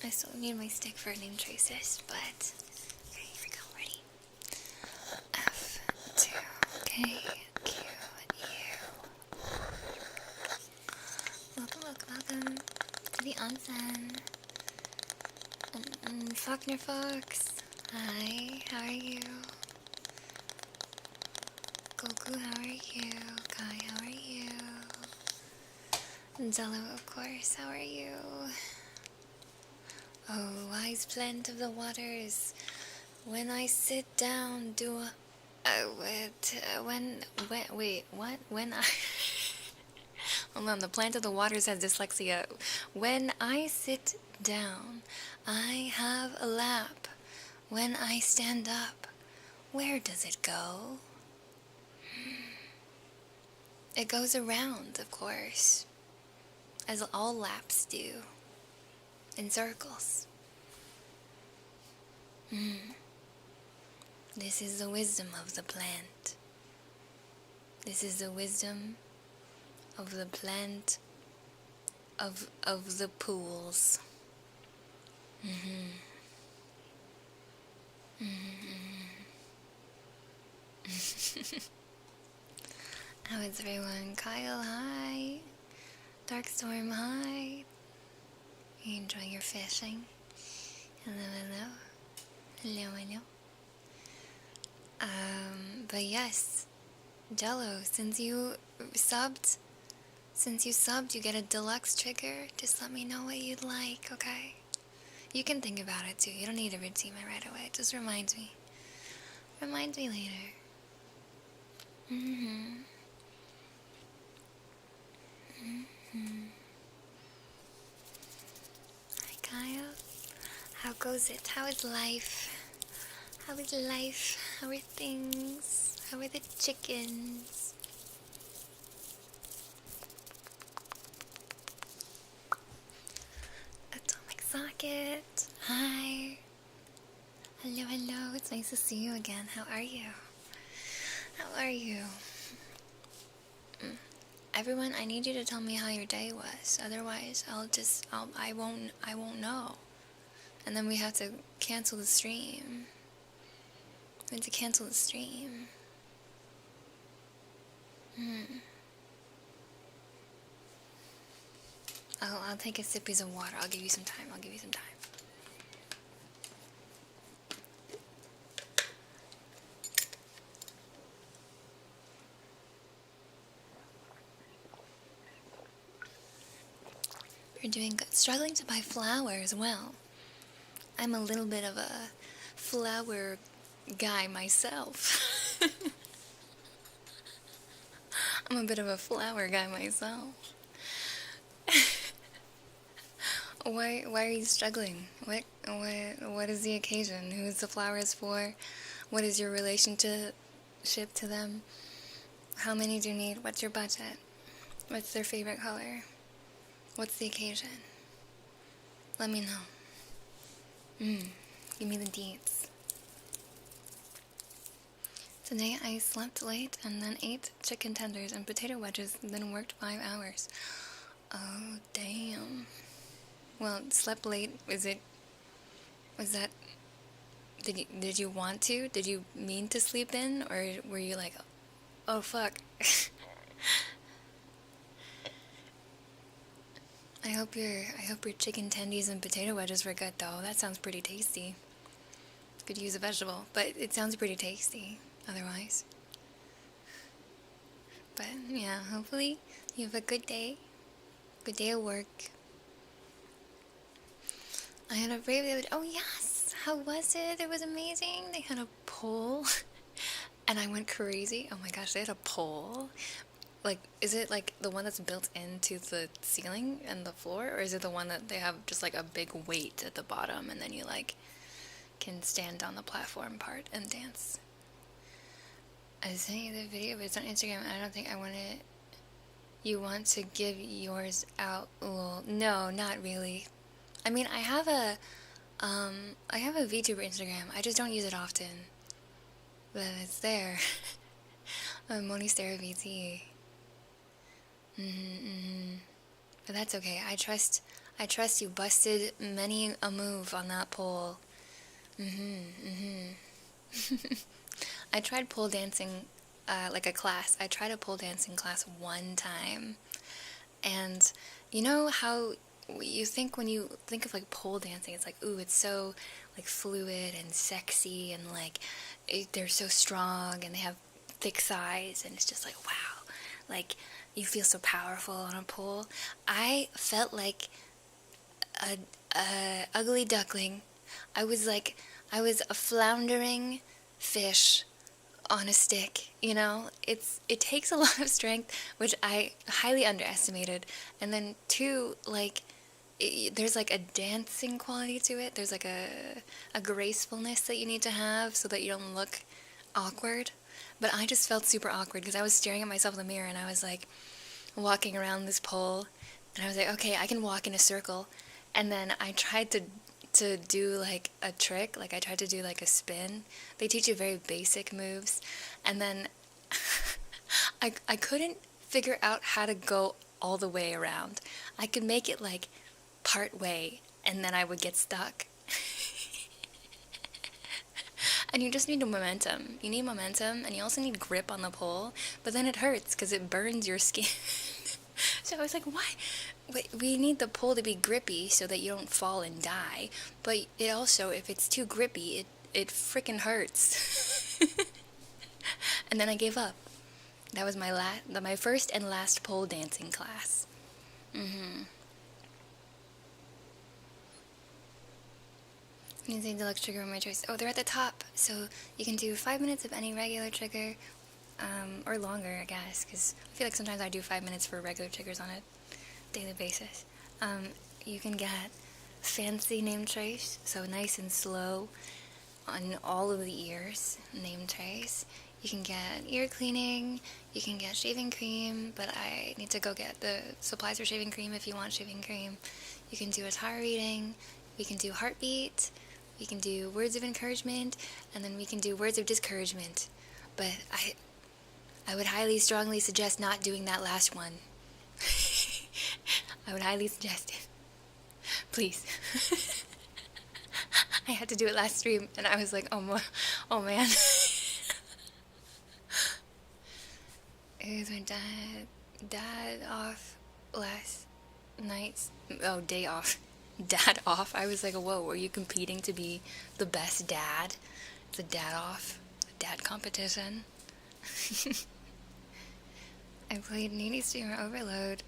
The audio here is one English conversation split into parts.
I still need my stick for name choices, but okay, here we go. Ready? F, 2, K, Q, U. Welcome to the onsen. Faulkner Fox. Hi, how are you? Goku, how are you? Kai, how are you? Zello, of course, how are you? Oh, wise plant of the waters, when I sit down, wait, what? When I, hold on, the plant of the waters has dyslexia. When I sit down, I have a lap. When I stand up, where does it go? It goes around, of course, as all laps do, in circles. This is the wisdom of the plant. This is the wisdom of the plant of the pools. How is everyone? Kyle, hi. Darkstorm, hi. You enjoying your fishing? Hello, hello. Hello, hello. But yes, Jello, since you subbed, you get a deluxe trigger. Just let me know what you'd like, okay? You can think about it too. You don't need to redeem it right away. Just remind me. Remind me later. Hi, Kyle. How goes it? How is life? How is life? How are things? How are the chickens? Atomic Socket. Hi. Hello, hello. It's nice to see you again. How are you? How are you? Everyone, I need you to tell me how your day was. Otherwise, I won't know. And then we have to cancel the stream. We have to cancel the stream. I'll take a sippies of water. I'll give you some time. You're doing good. Struggling to buy flowers. Well, I'm a little bit of a flower guy myself. I'm a bit of a flower guy myself. Why are you struggling? What is the occasion? Who is the flowers for? What is your relationship to them? How many do you need? What's your budget? What's their favorite color? What's the occasion? Let me know. Give me the deets. Today I slept late and then ate chicken tenders and potato wedges and then worked 5 hours. Oh, damn. Well, slept late, did you want to? Did you mean to sleep in? Or were you like, oh fuck. I hope your chicken tendies and potato wedges were good though. That sounds pretty tasty. Could use a vegetable, but it sounds pretty tasty otherwise. But yeah, hopefully you have a good day. Good day at work. I had a rave the other day. Oh yes! How was it? It was amazing. They had a poll. And I went crazy. Oh my gosh, they had a poll. Like, is it like the one that's built into the ceiling and the floor? Or is it the one that they have just like a big weight at the bottom and then you like can stand on the platform part and dance? I sent you the video, but it's on Instagram. I don't think I want it. You want to give yours out? Well, no, not really. I mean, I have a VTuber Instagram. I just don't use it often. But it's there. Monistera VT. But that's okay. I trust I trust you busted many a move on that pole. I tried pole dancing, like a class. I tried a pole dancing class one time. And you know how you think when you think of like pole dancing, it's like, ooh, it's so like fluid and sexy and like they're so strong and they have thick thighs and it's just like, wow, like you feel so powerful on a pole. I felt like a ugly duckling. I was like, I was a floundering fish on a stick, you know? It takes a lot of strength, which I highly underestimated. And then two, like there's like a dancing quality to it. There's like a gracefulness that you need to have so that you don't look awkward. But I just felt super awkward because I was staring at myself in the mirror and I was like walking around this pole and I was like, okay, I can walk in a circle. And then I tried to do like a trick, like I tried to do like a spin. They teach you very basic moves, and then I couldn't figure out how to go all the way around. I could make it like part way, and then I would get stuck. And you just need momentum. You need momentum, and you also need grip on the pole, but then it hurts because it burns your skin. So I was like, why? Wait, we need the pole to be grippy so that you don't fall and die. But it also, if it's too grippy, it frickin' hurts. And then I gave up. That was my first and last pole dancing class. Using deluxe trigger of my choice. Oh, they're at the top. So you can do 5 minutes of any regular trigger, or longer, I guess, because I feel like sometimes I do 5 minutes for regular triggers on a daily basis. You can get fancy name trace, so nice and slow on all of the ears, name trace. You can get ear cleaning, you can get shaving cream, but I need to go get the supplies for shaving cream if you want shaving cream. You can do a tarot reading, we can do heartbeat, we can do words of encouragement, and then we can do words of discouragement. But I would highly strongly suggest not doing that last one. I would highly suggest it. Please. I had to do it last stream, and I was like, oh man. It was my dad off last night's, day off. Dad off. I was like, whoa, are you competing to be the best dad? It's a dad off. A dad competition. I played Needy Streamer Overload.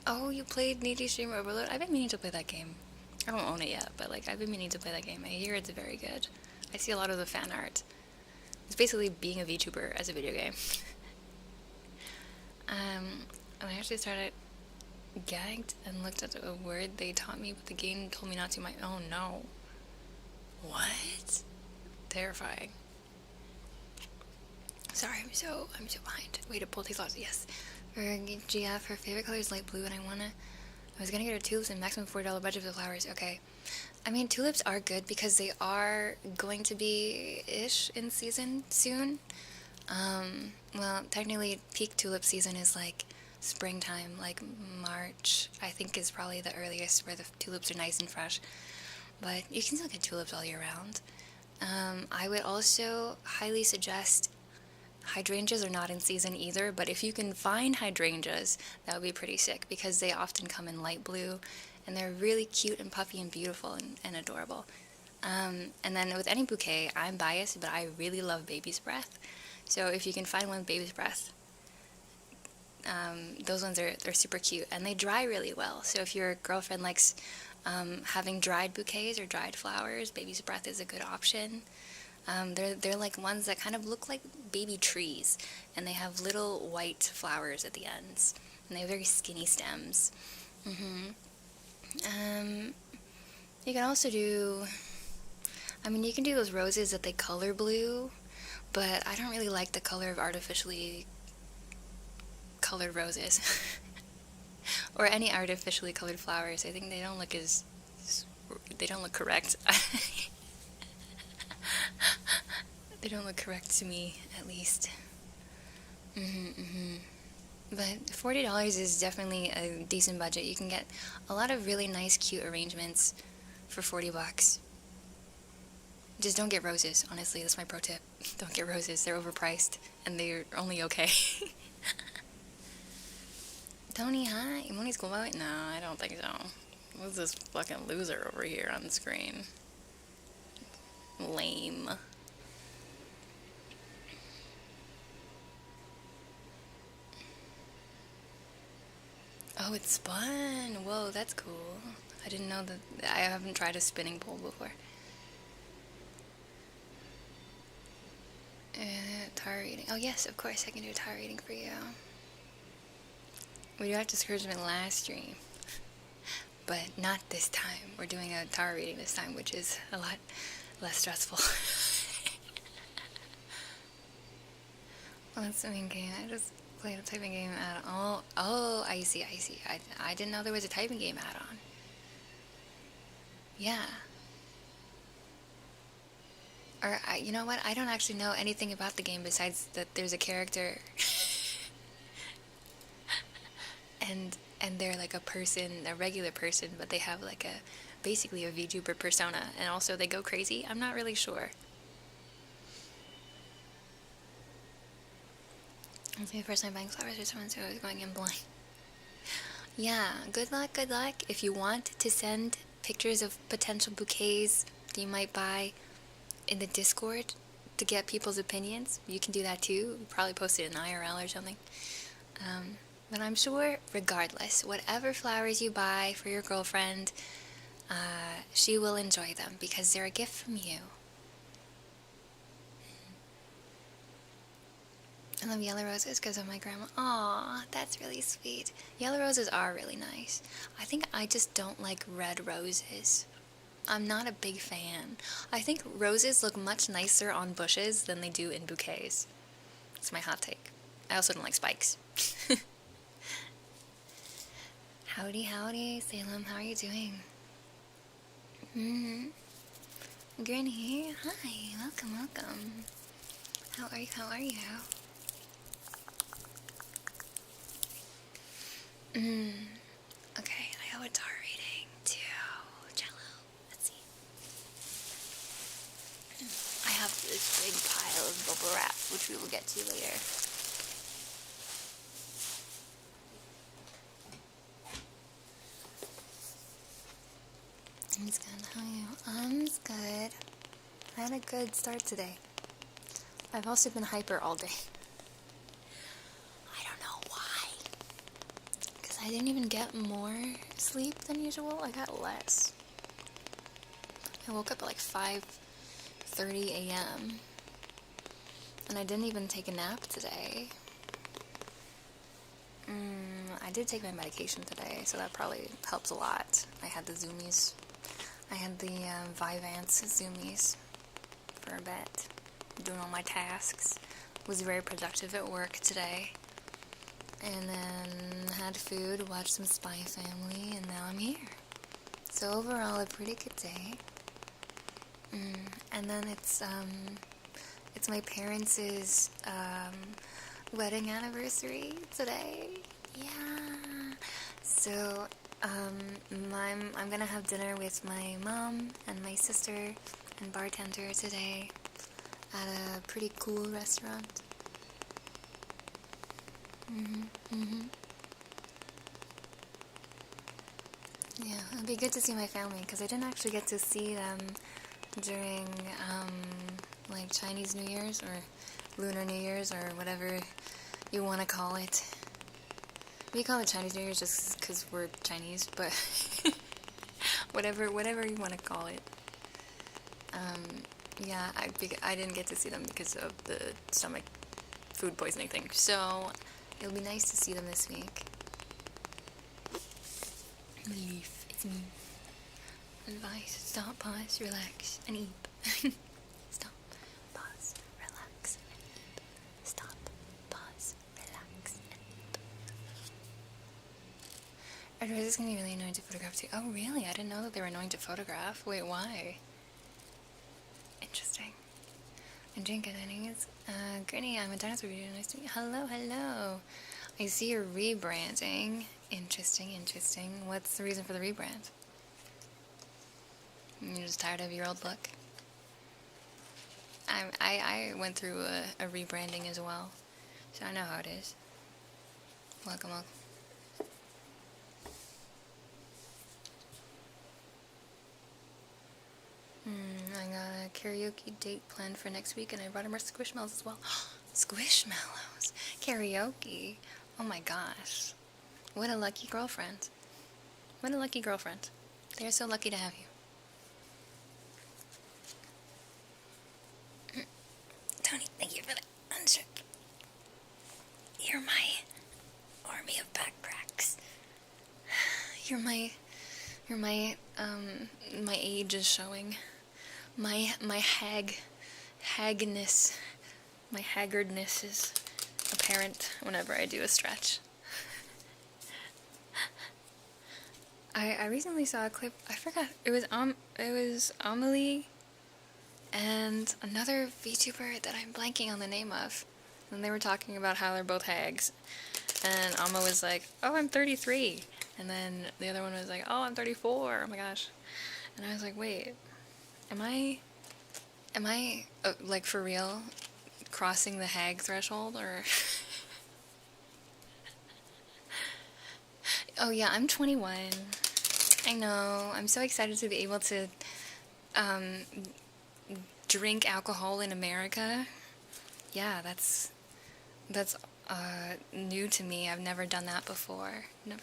Oh, you played Needy Streamer Overload? I've been meaning to play that game. I don't own it yet, but like I've been meaning to play that game. I hear it's very good. I see a lot of the fan art. It's basically being a VTuber as a video game. And I actually started gagged and looked at a word they taught me, but the game told me not to. Oh no. What? Terrifying. Sorry, I'm so behind. Way to pull these lots. Yes. For GF, her favorite color is light blue, and I was gonna get her tulips and maximum $4 budget for the flowers. Okay. I mean, tulips are good because they are going to be ish in season soon. Well, technically, peak tulip season is like springtime, like March, I think is probably the earliest where the tulips are nice and fresh. But you can still get tulips all year round. I would also highly suggest hydrangeas are not in season either, but if you can find hydrangeas, that would be pretty sick because they often come in light blue and they're really cute and puffy and beautiful and adorable. And then with any bouquet, I'm biased, but I really love baby's breath. So if you can find one with baby's breath, those ones they're super cute and they dry really well. So if your girlfriend likes having dried bouquets or dried flowers, baby's breath is a good option. They're like ones that kind of look like baby trees, and they have little white flowers at the ends, and they have very skinny stems. You can also do, you can do those roses that they color blue, but I don't really like the color of artificially colored roses or any artificially colored flowers. I think they don't look correct. They don't look correct to me, at least. But $40 is definitely a decent budget. You can get a lot of really nice, cute arrangements for 40 bucks. Just don't get roses, honestly. That's my pro tip. Don't get roses. They're overpriced, and they're only okay. Tony, hi. Moni's cool about it? No, I don't think so. Who's this fucking loser over here on the screen? Lame. Oh, it's spun. Whoa, that's cool. I didn't know that. I haven't tried a spinning pole before. Tarot reading. Oh, yes, of course, I can do a tarot reading for you. We do have Discouragement last stream, but not this time. We're doing a tarot reading this time, which is a lot less stressful. Well, that's the main game. I just played a typing game add-on. Oh, I see. I didn't know there was a typing game add-on. Yeah. Or, you know what? I don't actually know anything about the game besides that there's a character. and they're like a person, a regular person, but they have like basically a VTuber persona, and also they go crazy. I'm not really sure. It's my first time buying flowers for someone, so I was going in blind. Yeah, good luck. If you want to send pictures of potential bouquets that you might buy in the Discord to get people's opinions, you can do that too. You probably post it in IRL or something. But I'm sure, regardless, whatever flowers you buy for your girlfriend, she will enjoy them because they're a gift from you. I love yellow roses because of my grandma. Aw, that's really sweet. Yellow roses are really nice. I think I just don't like red roses. I'm not a big fan. I think roses look much nicer on bushes than they do in bouquets. That's my hot take. I also don't like spikes. Howdy, Salem, how are you doing? Granny, hi, welcome. How are you? Okay, I have a tar reading to Jello. Let's see. I have this big pile of bubble wrap, which we will get to later. I'm good. How are you? I'm good. I had a good start today. I've also been hyper all day. I don't know why. Because I didn't even get more sleep than usual. I got less. I woke up at like 5:30 a.m. And I didn't even take a nap today. I did take my medication today, so that probably helps a lot. I had the Zoomies. I had the Vyvanse Zoomies for a bit, doing all my tasks. Was very productive at work today. And then had food, watched some Spy Family, and now I'm here. So overall, a pretty good day. And then it's my parents' wedding anniversary today. Yeah. So I'm gonna have dinner with my mom and my sister and bartender today at a pretty cool restaurant. Yeah, it'll be good to see my family because I didn't actually get to see them during like Chinese New Year's or Lunar New Year's or whatever you want to call it. We call it Chinese New Year's just because we're Chinese, but whatever you want to call it. Yeah, I didn't get to see them because of the stomach food poisoning thing, so it'll be nice to see them this week. Leaf, it's me. Advice, stop, pause, relax, and eat. Stop, pause, relax, and eat. Stop, pause, relax, and eat. Otherwise, it's gonna be really annoying to photograph too. Oh, really? I didn't know that they were annoying to photograph. Wait, why? Interesting. I'm doing good, anyways. Granny, I'm a dinosaur video. Nice to meet you. Hello. I see you're rebranding. Interesting, interesting. What's the reason for the rebrand? You're just tired of your old look? I went through a rebranding as well, so I know how it is. Welcome, welcome. I got a karaoke date planned for next week, and I brought him our squishmallows as well. Squishmallows! Karaoke! Oh my gosh. What a lucky girlfriend. What a lucky girlfriend. They're so lucky to have you. Tony, thank you for the unstrip. You're my army of back cracks. My age is showing. My haggardness is apparent whenever I do a stretch. I recently saw a clip. I forgot. It was Amelie and another VTuber that I'm blanking on the name of. And they were talking about how they're both hags. And Amma was like, "Oh, I'm 33." And then the other one was like, "Oh, I'm 34. Oh my gosh." And I was like, "Wait, am I like for real crossing the hag threshold or?" Oh yeah, I'm 21. I know. I'm so excited to be able to drink alcohol in America. Yeah, that's new to me. I've never done that before. And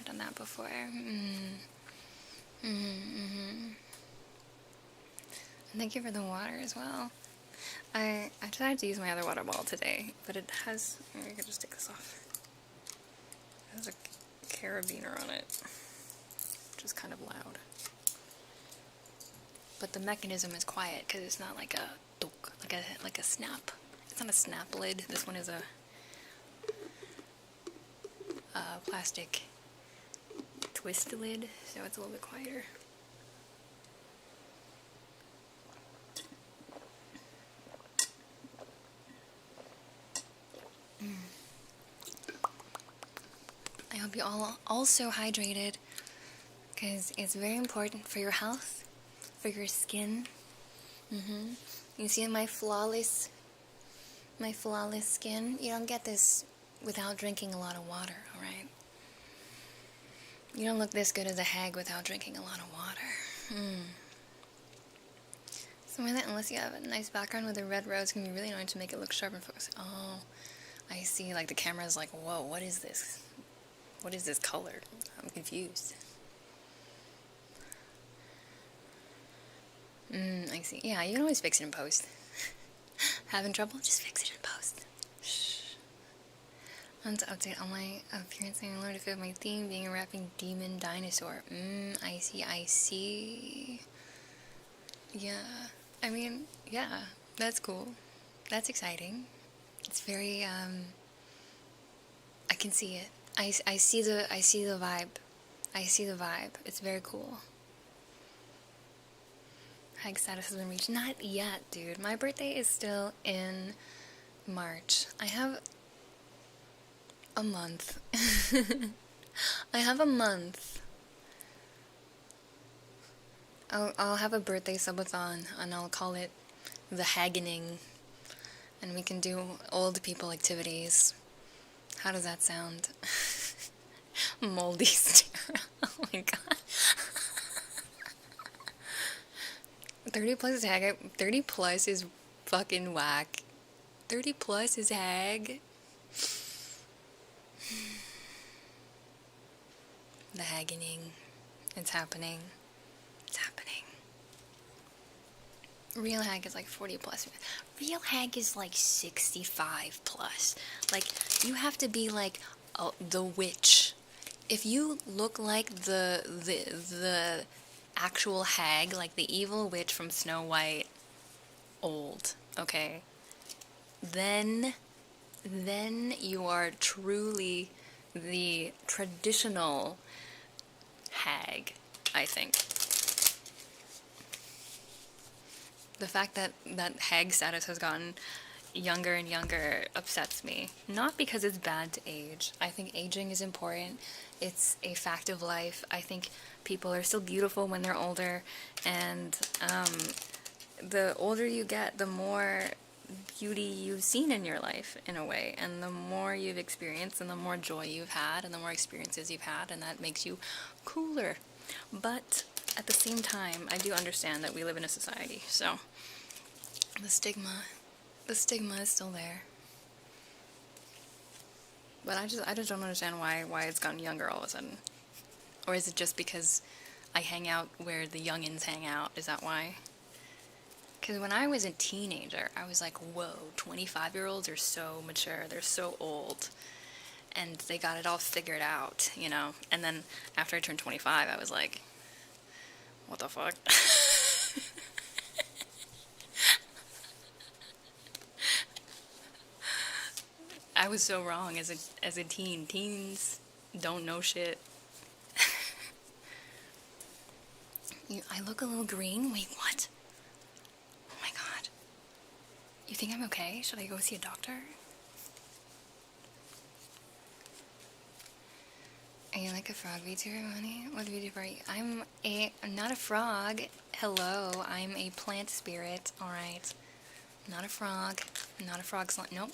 thank you for the water as well. I decided to use my other water bottle today, but it has, I could just take this off. It has a carabiner on it, which is kind of loud. But the mechanism is quiet because it's not like a dunk, like a snap. It's not a snap lid. This one is a plastic twist lid, so it's a little bit quieter. I hope you all also hydrated, because it's very important for your health, for your skin. You see my flawless skin? You don't get this without drinking a lot of water, alright? You don't look this good as a hag without drinking a lot of water. Something that, unless you have a nice background with a red rose, can be really annoying to make it look sharp and focused. Oh, I see. Like the camera's like, whoa, what is this? What is this color? I'm confused. I see. Yeah, you can always fix it in post. Having trouble? Just fix it in post. Shh. I want to update on my appearance and learn to fit my theme, being a rapping demon dinosaur. I see. Yeah. I mean, yeah, that's cool. That's exciting. It's very, I can see it. I see the vibe. I see the vibe. It's very cool. Hag status has been reached. Not yet, dude. My birthday is still in March. I have a month. I have a month. I'll have a birthday subathon, and I'll call it the Hagening, and we can do old people activities. How does that sound? Moldy stare. Oh my god. 30 plus is hag. 30 plus is fucking whack. 30 plus is hag. The hagening. It's happening. It's happening. Real hag is like 40 plus. Real hag is like 65 plus. Like, you have to be like the witch. If you look like the actual hag, like the evil witch from Snow White, old, okay? Then you are truly the traditional hag, I think. The fact that hag status has gotten younger and younger upsets me. Not because it's bad to age. I think aging is important. It's a fact of life. I think people are still beautiful when they're older, and the older you get, the more beauty you've seen in your life, in a way, and the more you've experienced, and the more joy you've had, and the more experiences you've had, and that makes you cooler. But at the same time, I do understand that we live in a society, so the stigma is still there. But I just don't understand why it's gotten younger all of a sudden. Or is it just because I hang out where the youngins hang out? Is that why? Because when I was a teenager, I was like, whoa, 25-year-olds are so mature, they're so old, and they got it all figured out, you know? And then after I turned 25, I was like, what the fuck? I was so wrong as a teen. Teens don't know shit. I look a little green? Wait, what? Oh my god. You think I'm okay? Should I go see a doctor? Are you like a frog VTuber, honey? What VTuber are you? I'm not a frog. Hello, I'm a plant spirit, alright. Not a frog. Not a frog slime. Nope.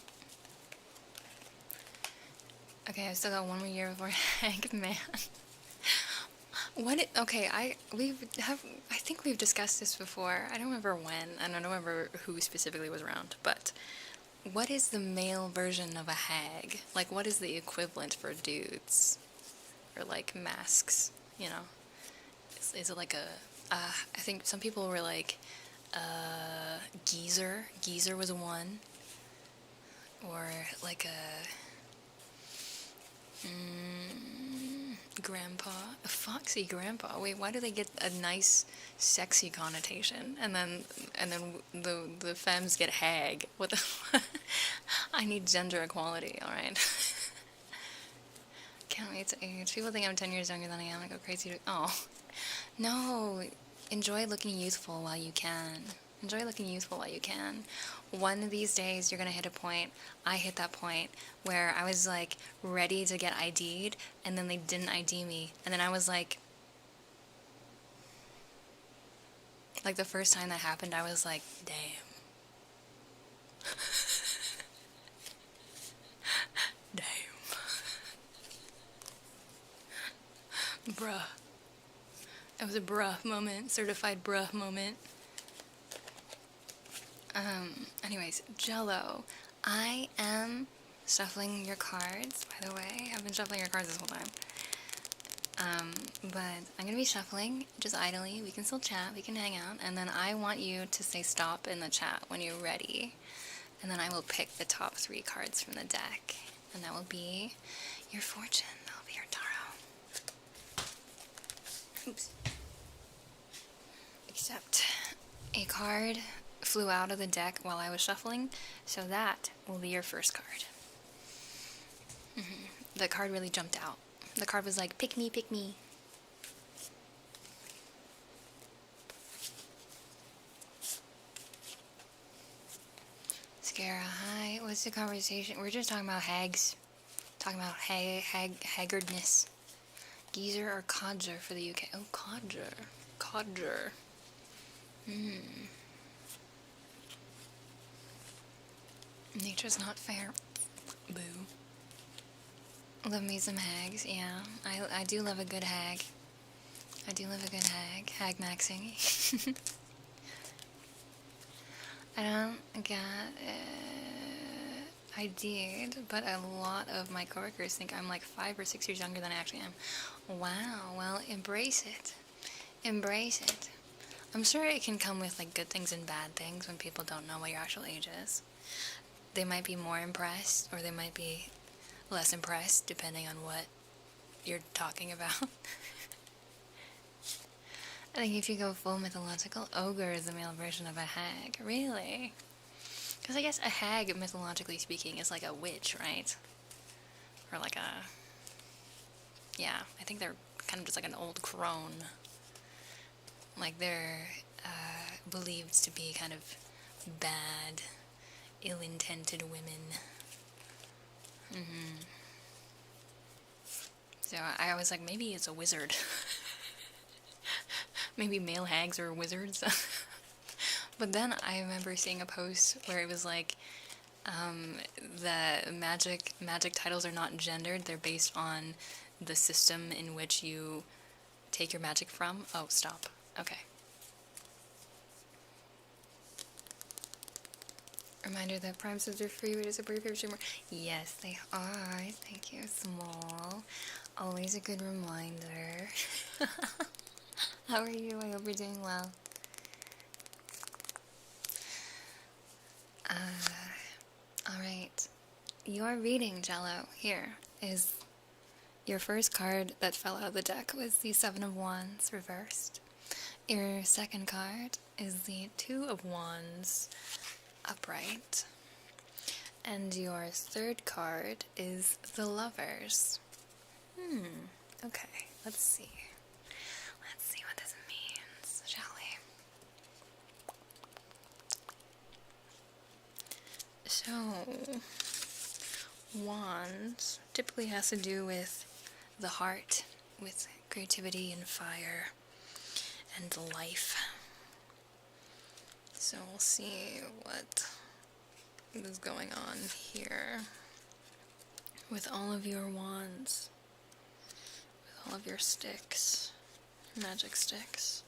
Okay, I've still got one more year before Eggman. Okay, I think we've discussed this before. I don't remember when, and I don't remember who specifically was around, but what is the male version of a hag? Like, what is the equivalent for dudes? Or, like, masks, you know? Is it like I think some people were like, geezer. Geezer was one. Or, like grandpa, a foxy grandpa. Wait, why do they get a nice, sexy connotation, and then the femmes get hag? What the? I need gender equality. All right. Can't wait to age. People think I'm 10 years younger than I am. I go crazy. Oh, no. Enjoy looking youthful while you can. Enjoy looking youthful while you can. One of these days, you're going to hit a point. I hit that point where I was, like, ready to get ID'd, and then they didn't ID me. And then I was like the first time that happened, I was like, damn. Damn. Bruh. It was a bruh moment. Certified bruh moment. Anyways, Jello. I am shuffling your cards, by the way. I've been shuffling your cards this whole time. But I'm gonna be shuffling, just idly. We can still chat, we can hang out, and then I want you to say stop in the chat when you're ready. And then I will pick the top 3 cards from the deck. And that will be your fortune. That will be your tarot. Oops. Except a card flew out of the deck while I was shuffling, so that will be your first card. The card really jumped out. The card was like, pick me, pick me. Scara, hi. What's the conversation? We're just talking about hags. Talking about haggardness. Geezer or codger for the UK? Oh, codger. Codger. Nature's not fair. Boo. Love me some hags, yeah. I do love a good hag. I do love a good hag. Hag maxing. I don't get I did, but a lot of my coworkers think I'm like 5 or 6 years younger than I actually am. Wow, well, embrace it. Embrace it. I'm sure it can come with like good things and bad things when people don't know what your actual age is. They might be more impressed, or they might be less impressed, depending on what you're talking about. I think if you go full mythological, ogre is the male version of a hag. Really? Because I guess a hag, mythologically speaking, is like a witch, right? Or like a... Yeah, I think they're kind of just like an old crone. Like they're believed to be kind of bad ill-intended women. So I was like, maybe it's a wizard. Maybe male hags are wizards. But then I remember seeing a post where it was like, the magic titles are not gendered, they're based on the system in which you take your magic from. Oh, stop. Okay. Reminder that Prime subs are free, but it's a brief streamer. Yes, they are. Thank you, Small. Always a good reminder. How are you? I hope you're doing well. Alright. Your reading, Jello, here is your first card that fell out of the deck was the Seven of Wands reversed. Your second card is the Two of Wands upright. And your third card is the Lovers. Okay, let's see. Let's see what this means, shall we? So, Wands typically has to do with the heart, with creativity and fire and life. So we'll see what is going on here with all of your wands, with all of your sticks, magic sticks.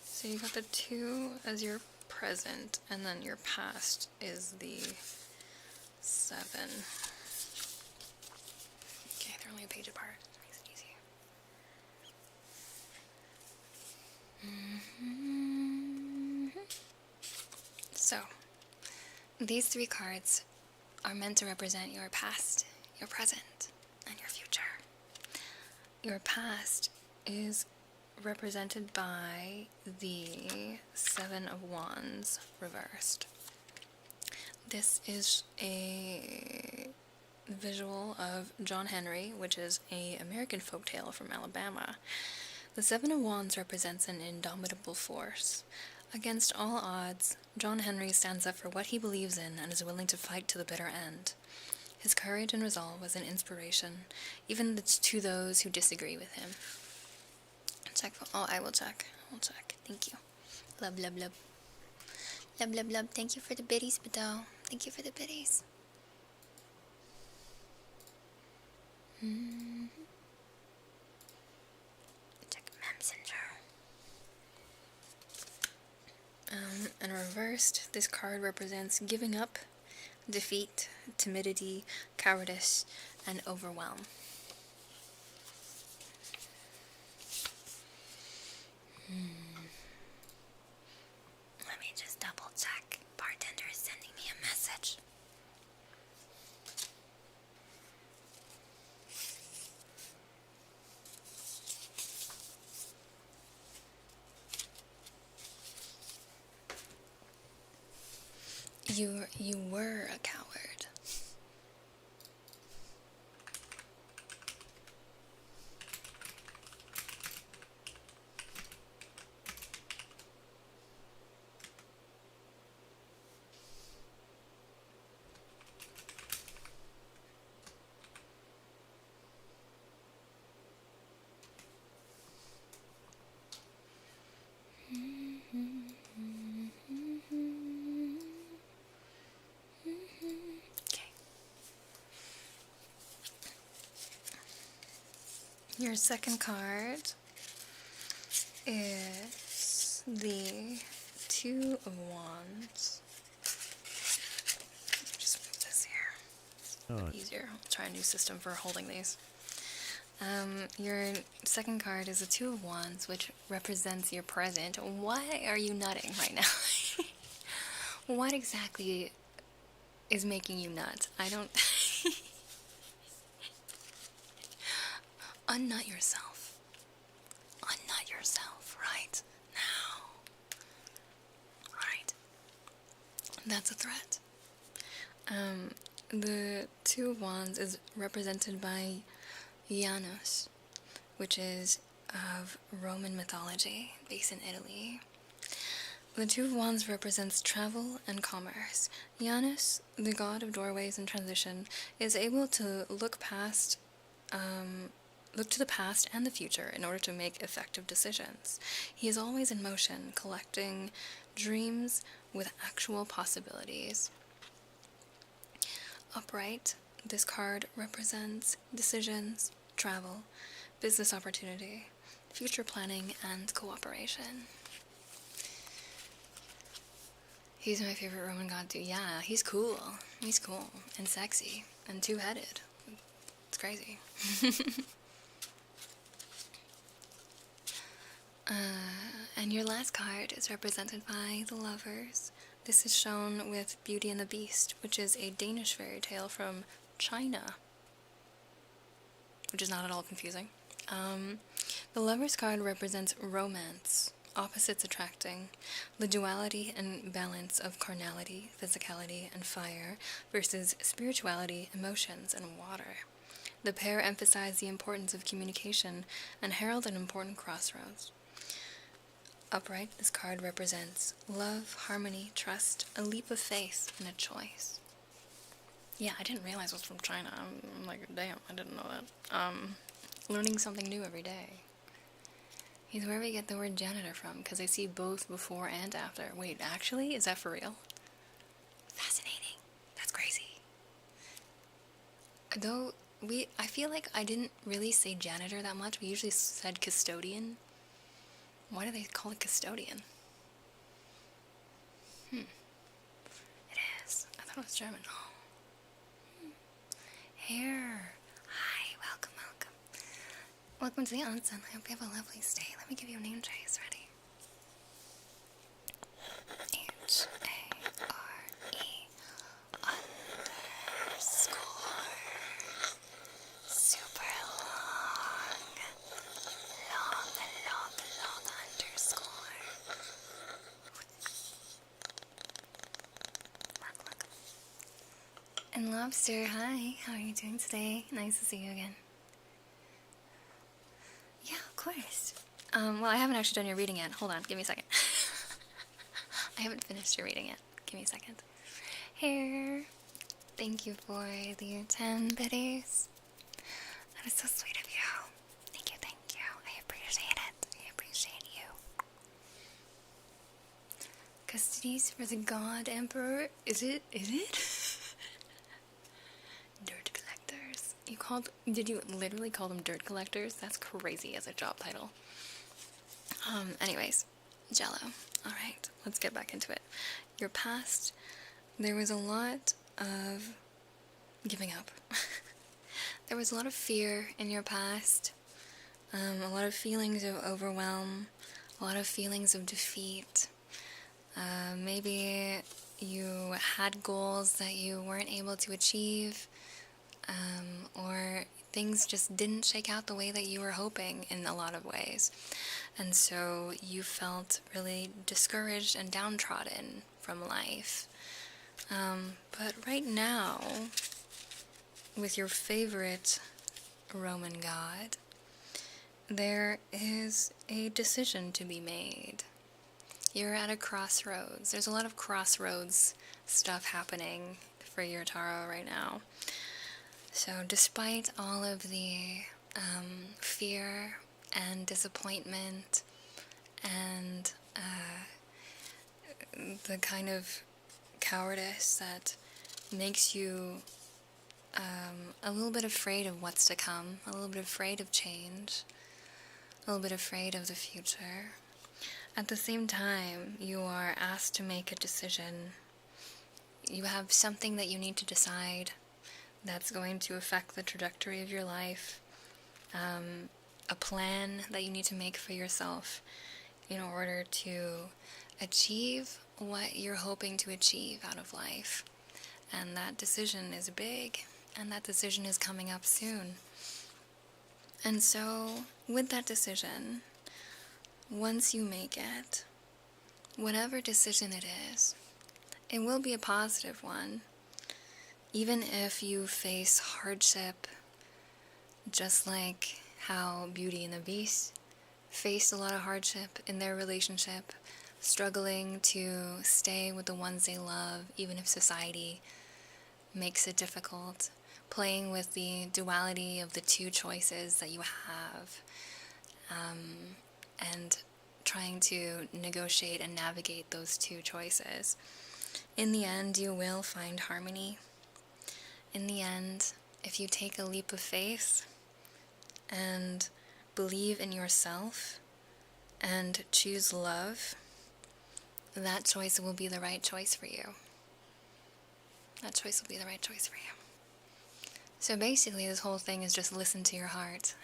So you got the 2 as your present, and then your past is the 7. Okay, they're only a page apart. Makes it easy. So, these 3 cards are meant to represent your past, your present, and your future. Your past is represented by the 7 of Wands reversed. This is a visual of John Henry, which is an American folktale from Alabama. The 7 of Wands represents an indomitable force. Against all odds, John Henry stands up for what he believes in and is willing to fight to the bitter end. His courage and resolve was an inspiration, even to those who disagree with him. Check. Oh, I will check. I will check. Thank you. Love, love, love. Love, love, love. Thank you for the biddies, Badal. Thank you for the biddies. Check Messenger. And reversed, this card represents giving up, defeat, timidity, cowardice, and overwhelm. Let me just double check. Bartender is sending me a message. You were a coward. Your second card is the Two of Wands. Just move this here. A bit easier. I'll try a new system for holding these. Your second card is the Two of Wands, which represents your present. Why are you nutting right now? What exactly is making you nut? I don't... Unnut yourself. Unnut yourself right now. Right. That's a threat. The Two of Wands is represented by Janus, which is of Roman mythology, based in Italy. The Two of Wands represents travel and commerce. Janus, the god of doorways and transition, is able to look to the past and the future in order to make effective decisions. He is always in motion, collecting dreams with actual possibilities. Upright, this card represents decisions, travel, business opportunity, future planning, and cooperation. He's my favorite Roman god too. Yeah, he's cool. He's cool and sexy and two-headed. It's crazy. And your last card is represented by the Lovers. This is shown with Beauty and the Beast, which is a Danish fairy tale from China, which is not at all confusing. The Lovers card represents romance, opposites attracting, the duality and balance of carnality, physicality, and fire versus spirituality, emotions, and water. The pair emphasize the importance of communication and herald an important crossroads. Upright, this card represents love, harmony, trust, a leap of faith, and a choice. Yeah, I didn't realize it was from China. I'm like, damn, I didn't know that. Learning something new every day. He's where we get the word janitor from, because I see both before and after. Wait, actually? Is that for real? Fascinating. That's crazy. Though, I feel like I didn't really say janitor that much. We usually said custodian. Why do they call it custodian? It is. I thought it was German. Oh. Hair. Hi, welcome. Welcome to the onsen. I hope you have a lovely stay. Let me give you a name trace. Ready? H-A-R-E _ super long underscore. Look. And Lobster, hi. How are you doing today? Nice to see you again. Yeah, of course. Well, I haven't actually done your reading yet. Hold on, give me a second. I haven't finished your reading yet. Give me a second. Hair, thank you for the 10 biddies. That is so sweet of you. Thank you. I appreciate it. I appreciate you. Custodies for the God Emperor. Is it? Dirt collectors. Did you literally call them dirt collectors? That's crazy as a job title. Anyways, Jello. Alright, let's get back into it. Your past, there was a lot of giving up. There was a lot of fear in your past, a lot of feelings of overwhelm, a lot of feelings of defeat. Maybe you had goals that you weren't able to achieve, or things just didn't shake out the way that you were hoping in a lot of ways. And so you felt really discouraged and downtrodden from life. But right now, with your favorite Roman god, there is a decision to be made. You're at a crossroads. There's a lot of crossroads stuff happening for your tarot right now. So despite all of the fear and disappointment and the kind of cowardice that makes you a little bit afraid of what's to come, a little bit afraid of change, a little bit afraid of the future, at the same time, you are asked to make a decision. You have something that you need to decide that's going to affect the trajectory of your life, a plan that you need to make for yourself in order to achieve what you're hoping to achieve out of life. And that decision is big, and that decision is coming up soon. And so, with that decision, once you make it, whatever decision it is, it will be a positive one. Even if you face hardship, just like how Beauty and the Beast faced a lot of hardship in their relationship, struggling to stay with the ones they love, even if society makes it difficult, playing with the duality of the two choices that you have, and trying to negotiate and navigate those two choices. In the end, you will find harmony. In the end, if you take a leap of faith and believe in yourself and choose love, that choice will be the right choice for you. That choice will be the right choice for you. So basically, this whole thing is just listen to your heart.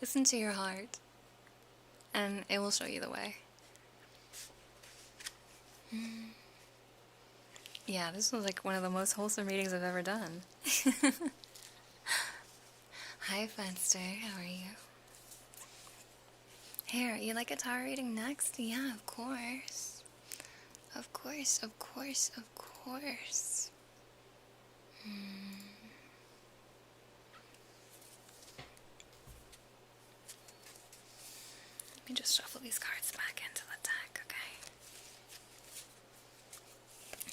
Listen to your heart, and it will show you the way. Yeah, this was like one of the most wholesome readings I've ever done. Hi, Fenster. How are you? Here, you like a tarot reading next? Yeah, of course. Of course, of course, of course. Let me just shuffle these cards back into the deck, okay?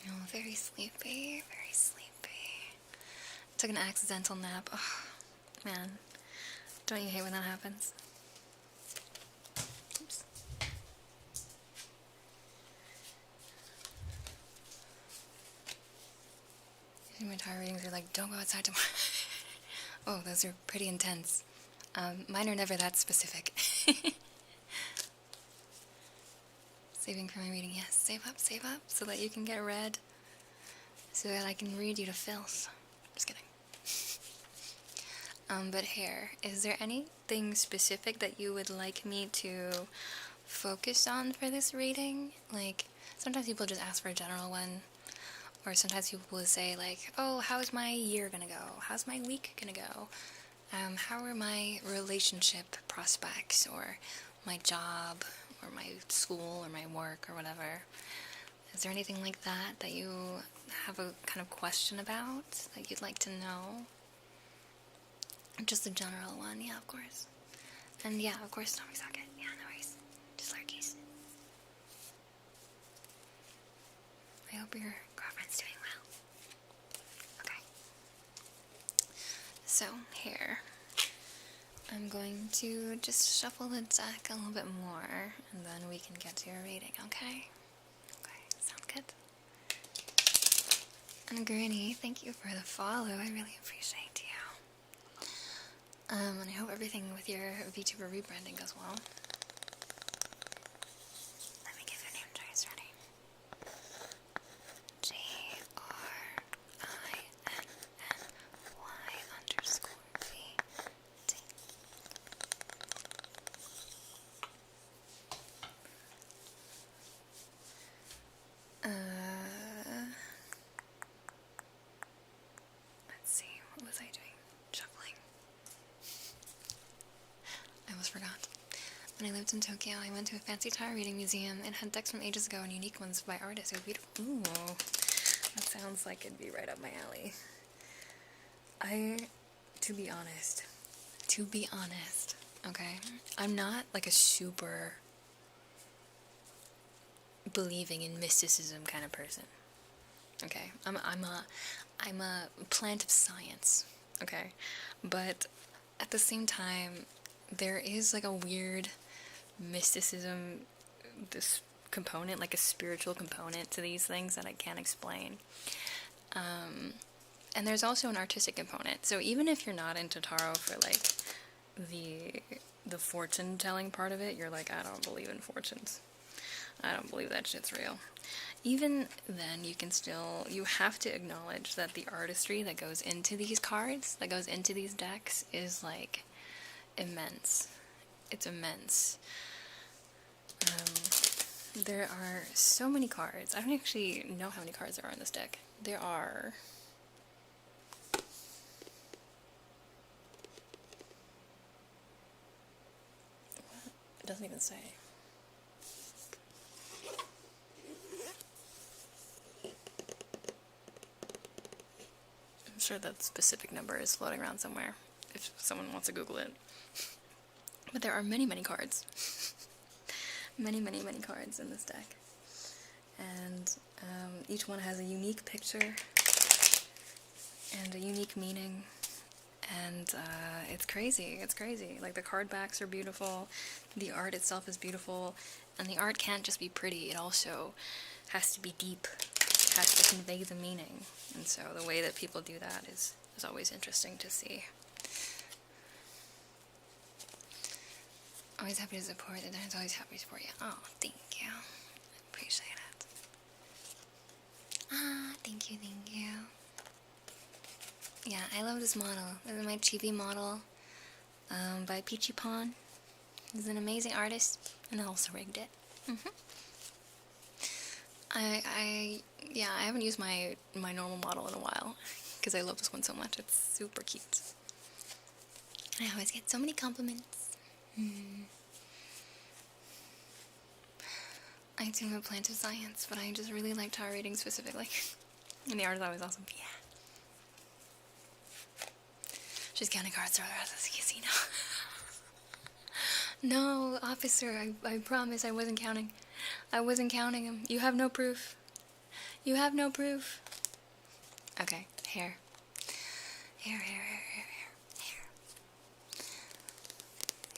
Oh, very sleepy, very sleepy. Took an accidental nap. Oh, man. Don't you hate when that happens? Oops. Usually my tarot readings are like, don't go outside tomorrow. Oh, those are pretty intense. Mine are never that specific. Saving for my reading, yes. Save up, so that you can get read. So that I can read you to filth. Just kidding. But here, is there anything specific that you would like me to focus on for this reading? Like, sometimes people just ask for a general one. Or sometimes people will say like, oh, how's my year gonna go? How's my week gonna go? How are my relationship prospects? Or my job? Or my school? Or my work? Or whatever? Is there anything like that that you have a kind of question about? That you'd like to know? Just a general one, yeah, of course. And yeah, of course, stomach socket. Yeah, no worries. Just lurkies. I hope your girlfriend's doing well. Okay. So, here. I'm going to just shuffle the deck a little bit more, and then we can get to your reading, okay? Okay, sound good? And Granny, thank you for the follow. I really appreciate you. And I hope everything with your VTuber rebranding goes well. Let me get your name choice ready. GRINNY_VT. Let's see, what was I doing? Shuffling. I almost forgot. When I lived in Tokyo, I went to a fancy tarot reading museum. It had decks from ages ago and unique ones by artists. It was beautiful. Ooh, that sounds like it'd be right up my alley. To be honest, okay, I'm not like a super believing in mysticism kind of person. Okay, I'm a plant of science. Okay, but at the same time, there is like a weird mysticism, this component, like a spiritual component to these things that I can't explain. And there's also an artistic component. So even if you're not into tarot for like the fortune telling part of it, you're like, I don't believe in fortunes. I don't believe that shit's real. Even then, you have to acknowledge that the artistry that goes into these cards, that goes into these decks, is like immense. It's immense. There are so many cards. I don't actually know how many cards there are in this deck. There are... It doesn't even say. I'm sure that specific number is floating around somewhere, if someone wants to Google it. But there are many, many cards. many, many, many cards in this deck. And each one has a unique picture and a unique meaning. And it's crazy, it's crazy. Like, the card backs are beautiful, the art itself is beautiful, and the art can't just be pretty, it also has to be deep, it has to convey the meaning. And so the way that people do that is always interesting to see. Always happy to support it, and it's always happy to support you. Oh, thank you. I appreciate it. Ah, thank you, thank you. Yeah, I love this model. This is my chibi model by Peachy Pond. He's an amazing artist, and I also rigged it. I haven't used my normal model in a while, because I love this one so much. It's super cute. And I always get so many compliments. I do a plant of science, but I just really like tarot reading specifically. And the art is always awesome. Yeah. She's counting cards for the rest of the casino. No, officer, I promise I wasn't counting. I wasn't counting them. You have no proof. You have no proof. Okay, hair. Hair.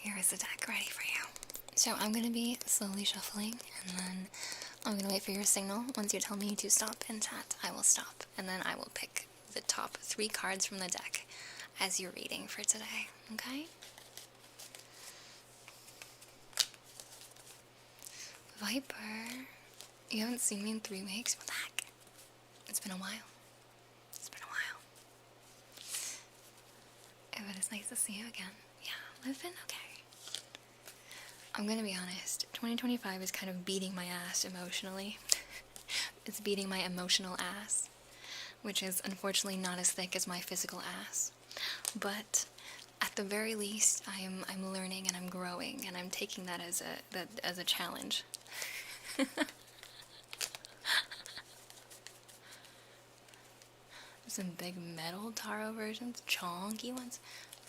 Here is the deck ready for you. So I'm going to be slowly shuffling, and then I'm going to wait for your signal. Once you tell me to stop in chat, I will stop, and then I will pick the top 3 cards from the deck as your reading for today, okay? Viper, you haven't seen me in 3 weeks? What the heck? It's been a while. It's been a while. But it's nice to see you again. Yeah, I've been okay. I'm gonna be honest, 2025 is kind of beating my ass emotionally. It's beating my emotional ass, which is unfortunately not as thick as my physical ass. But at the very least, I'm learning and I'm growing, and I'm taking that as a challenge. Some big metal tarot versions, chonky ones.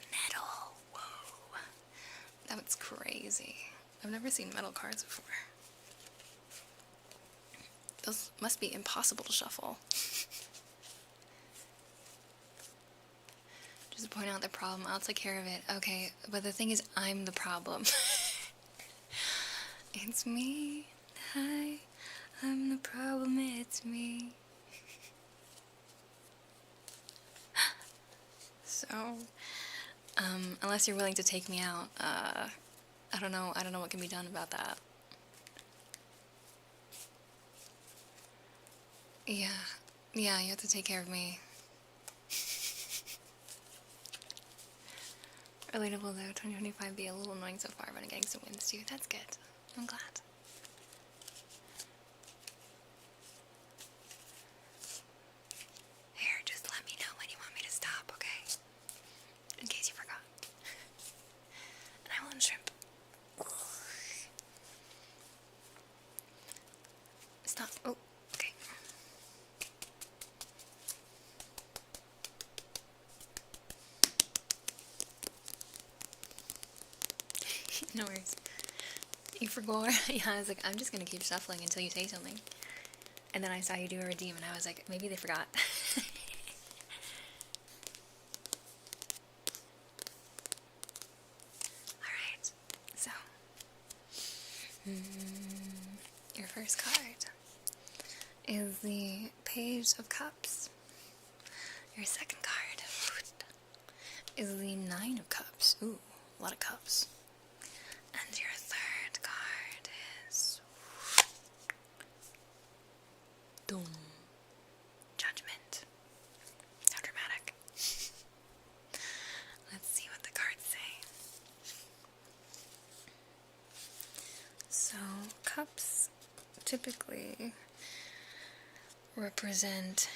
Metal, whoa. That's crazy. I've never seen metal cards before. Those must be impossible to shuffle. Just point out the problem, I'll take care of it. Okay, but the thing is, I'm the problem. It's me. Hi, I'm the problem, it's me. So, unless you're willing to take me out, I don't know what can be done about that. Yeah, you have to take care of me. Relatable though, 2025 be a little annoying so far, but I'm getting some wins too. That's good. I'm glad. Here, just let me know when you want me to stop, okay? In case you forgot. And I will unshrimp. Stop. Oh, okay. No worries. You forgot. Yeah, I was like, I'm just gonna keep shuffling until you say something. And then I saw you do a redeem, and I was like, maybe they forgot. Alright, so. Your first card is the Page of Cups. Your second card is the Nine of Cups. Ooh, a lot of cups. And your third card is Doom. Judgment. How dramatic. Let's see what the cards say. So, cups typically represent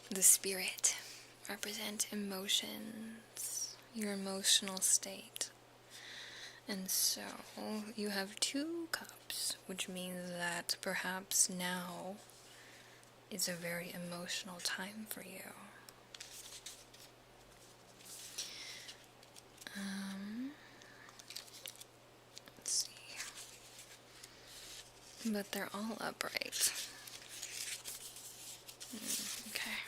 the spirit, represent emotions, your emotional state. And so, you have 2 cups, which means that perhaps now is a very emotional time for you. Let's see. but they're all upright. Okay.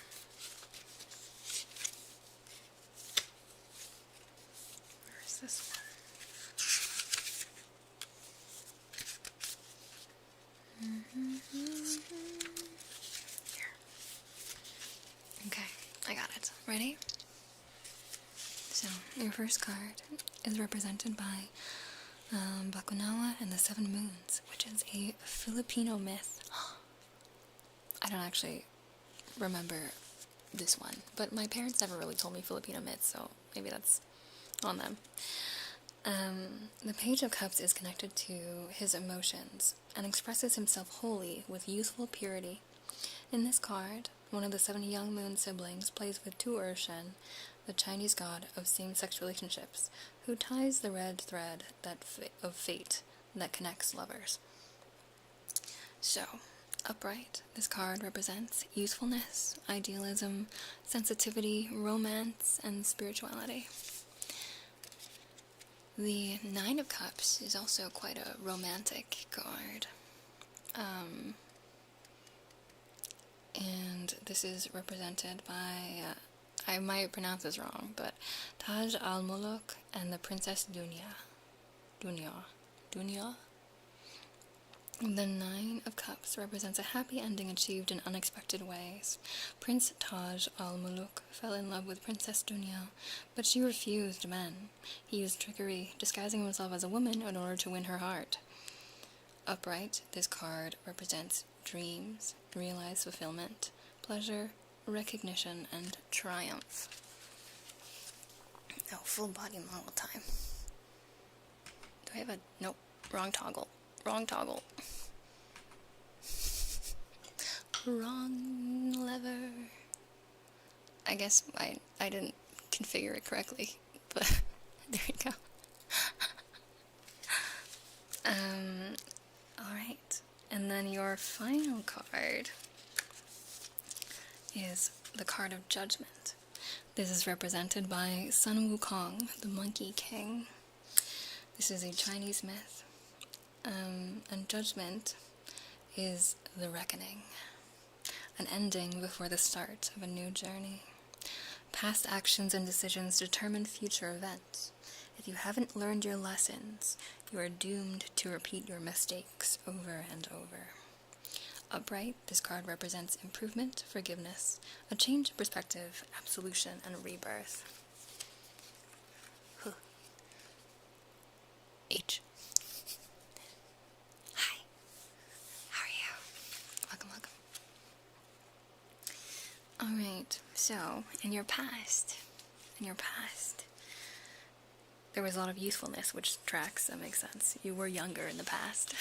Where's this one? Here. Okay, I got it. Ready? So, your first card is represented by Bakunawa and the Seven Moons, which is a Filipino myth. I don't actually remember this one, but my parents never really told me Filipino myths, so maybe that's on them. The Page of Cups is connected to his emotions and expresses himself wholly with youthful purity. In this card, one of the 7 young moon siblings plays with Tues, the Chinese god of same-sex relationships, who ties the red thread of fate that connects lovers. So, upright, this card represents youthfulness, idealism, sensitivity, romance, and spirituality. The 9 of Cups is also quite a romantic card. And this is represented by, I might pronounce this wrong, but Taj al-Muluk and the Princess Dunya. The 9 of Cups represents a happy ending achieved in unexpected ways. Prince Taj al-Muluk fell in love with Princess Dunya, but she refused men. He used trickery, disguising himself as a woman in order to win her heart. Upright, this card represents dreams, realized fulfillment, pleasure, recognition, and triumph. Oh, full body model time. Do I have a... Nope, wrong toggle. Wrong toggle. Wrong lever. I guess I didn't configure it correctly, but there you go. Alright. And then your final card is the card of Judgment. This is represented by Sun Wukong, the Monkey King. This is a Chinese myth. And Judgment is the reckoning, an ending before the start of a new journey. Past actions and decisions determine future events. If you haven't learned your lessons, you are doomed to repeat your mistakes over and over. Upright, this card represents improvement, forgiveness, a change in perspective, absolution, and rebirth. H. Hi. How are you? Welcome. Alright, so, in your past, there was a lot of youthfulness, which tracks, that makes sense. You were younger in the past.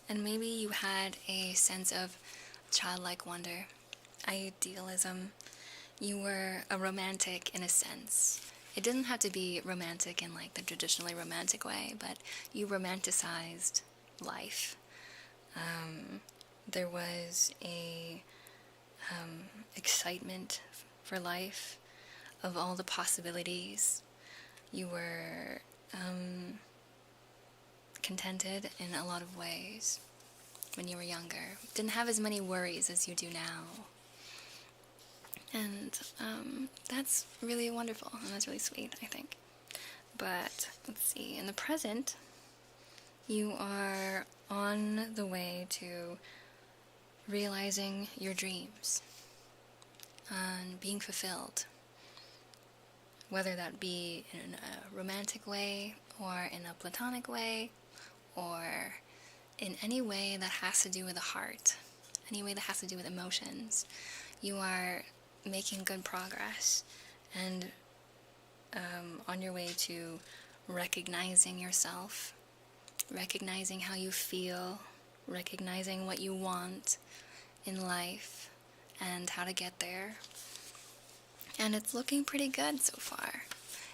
And maybe you had a sense of childlike wonder, idealism. You were a romantic in a sense. It didn't have to be romantic in like the traditionally romantic way, but you romanticized life. There was a excitement for life, of all the possibilities. You were contented in a lot of ways when you were younger. Didn't have as many worries as you do now. And that's really wonderful, and that's really sweet, I think. But, let's see, in the present, you are on the way to realizing your dreams and being fulfilled. Whether that be in a romantic way, or in a platonic way, or in any way that has to do with the heart, any way that has to do with emotions. You are making good progress, and on your way to recognizing yourself, recognizing how you feel, recognizing what you want in life, and how to get there. And it's looking pretty good so far.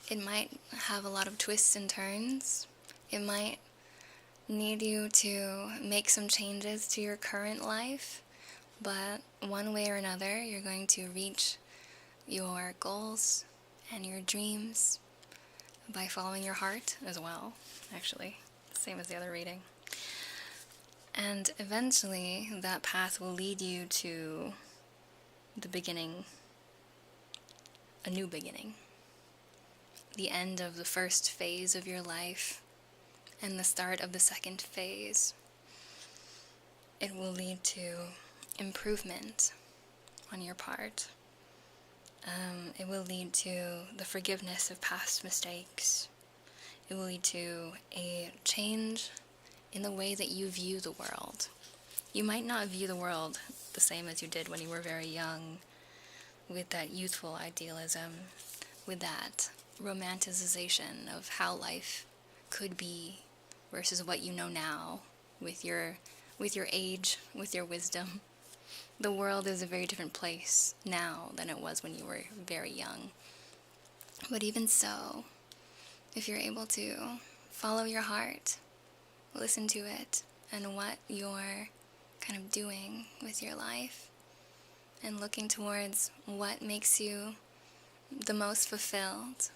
It might have a lot of twists and turns. It might need you to make some changes to your current life, but one way or another, you're going to reach your goals and your dreams by following your heart as well, actually. same as the other reading. And eventually, that path will lead you to the beginning, a new beginning. The end of the first phase of your life and the start of the second phase. It will lead to improvement on your part. It will lead to the forgiveness of past mistakes. It will lead to a change in the way that you view the world. You might not view the world the same as you did when you were very young, with that youthful idealism, with that romanticization of how life could be versus what you know now with your age, with your wisdom. The world is a very different place now than it was when you were very young. But even so, if you're able to follow your heart, listen to it, and what you're kind of doing with your life, and looking towards what makes you the most fulfilled,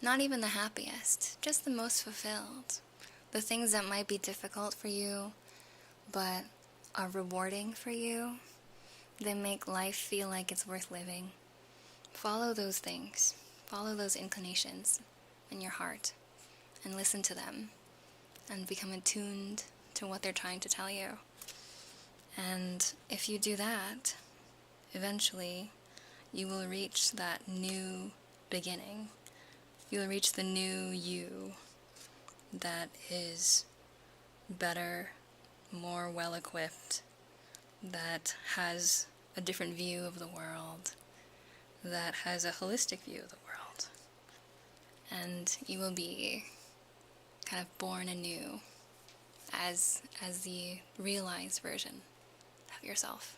not even the happiest, just the most fulfilled. The things that might be difficult for you, but are rewarding for you, that make life feel like it's worth living. Follow those things. Follow those inclinations in your heart and listen to them and become attuned to what they're trying to tell you. And if you do that, eventually you will reach that new beginning. You'll reach the new you that is better, more well-equipped, that has a different view of the world, that has a holistic view of the world. And you will be kind of born anew as the realized version of yourself.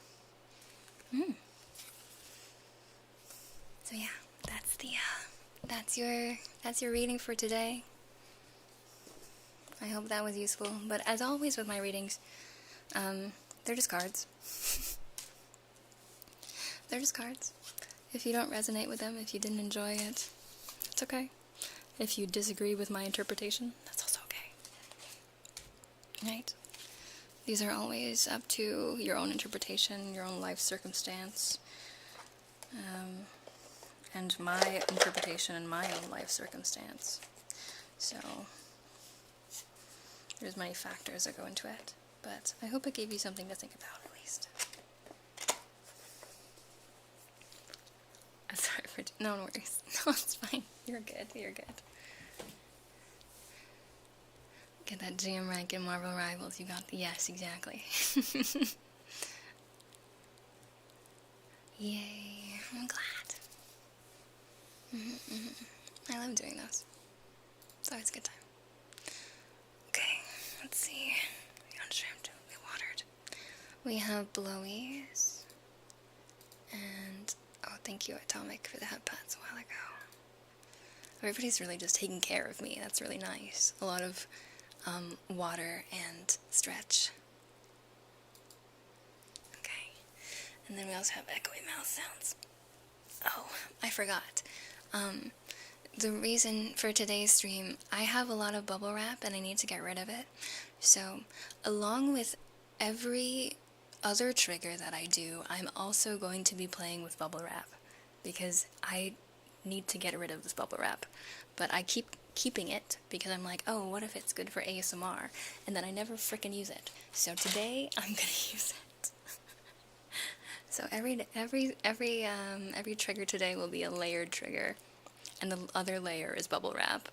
So yeah, that's your reading for today. I hope that was useful. But as always with my readings, they're just cards. They're just cards. If you don't resonate with them, if you didn't enjoy it, it's okay. If you disagree with my interpretation, that's also okay. Right? These are always up to your own interpretation, your own life circumstance, and my interpretation and my own life circumstance. So there's many factors that go into it, but I hope it gave you something to think about at least. I'm sorry for... No worries. No, it's fine. You're good. You're good. Get that GM rank in Marvel Rivals. You got the... Yes, exactly. Yay. I'm glad. I love doing those. It's always a good time. Okay, let's see. We got shrimp. We watered. We have blowies. And... Oh, thank you, Atomic, for the head pats a while ago. Everybody's really just taking care of me. That's really nice. A lot of water and stretch. Okay. And then we also have echoey mouth sounds. Oh, I forgot. The reason for today's stream, I have a lot of bubble wrap and I need to get rid of it. So, along with every other trigger that I do, I'm also going to be playing with bubble wrap because I need to get rid of this bubble wrap. But I keep keeping it because I'm like, oh, what if it's good for ASMR? And then I never frickin' use it. So today I'm gonna use it. So every trigger today will be a layered trigger, and the other layer is bubble wrap.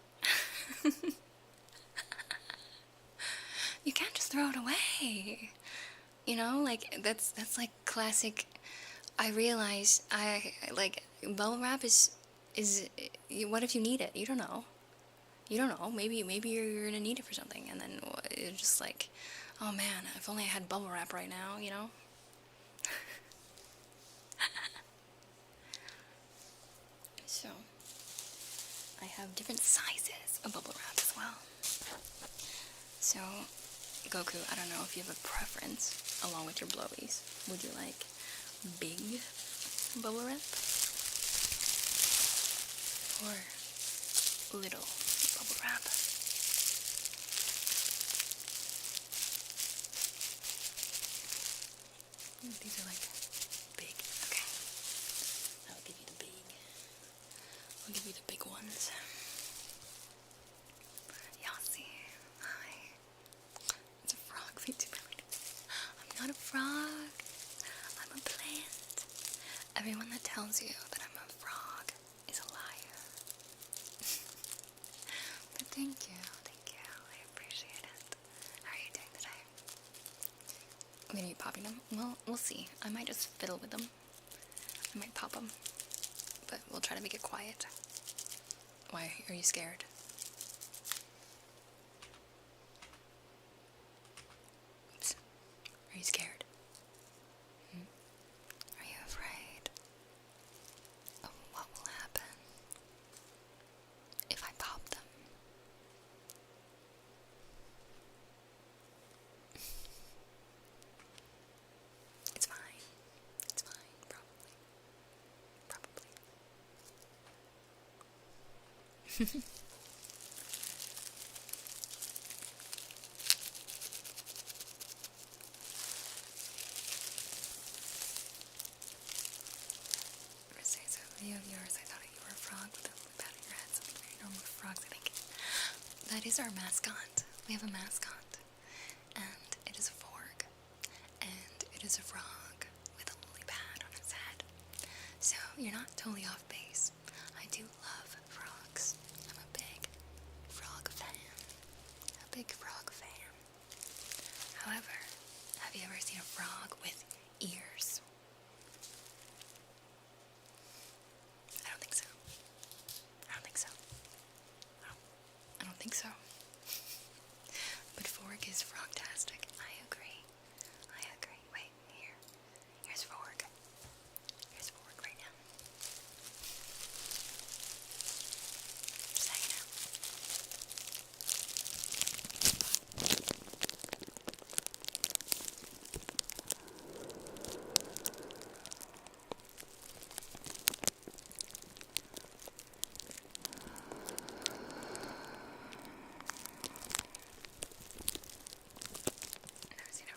You can't just throw it away. You know, like that's like classic. I realize like bubble wrap is what if you need it? You don't know. You don't know. Maybe you're gonna need it for something, and then it's just like, oh man, if only I had bubble wrap right now, you know. So I have different sizes of bubble wrap as well. So Goku, I don't know if you have a preference along with your blowies. Would you like big bubble wrap or little bubble wrap? These are like big. Okay. I'll give you the big. I'll give you the big ones. Y'all see? Hi. It's a frog featureability. I'm not a frog. I'm a plant. Everyone that tells you that I'm a frog is a liar. But thank you. I appreciate it. How are you doing today? I'm gonna be popping them. Well, we'll see. I might just fiddle with them. I might pop them. But we'll try to make it quiet. Why? Are you scared? Oops. Are you scared? Are you afraid of what will happen if I pop them? It's fine. It's fine. Probably. So, video of yours, I thought you were a frog with a loop out of your head. Something very normal for frogs, I think. That is our mascot. We have a mascot. And it is a fork. And it is a frog with a lily pad on its head. So, you're not totally off base. I do love frogs. I'm a big frog fan. However, have you ever seen a frog with ears? I don't think so. But fork is frogtastic. I agree. Wait, here's fork. Here's fork right now. Just hanging out. Never seen a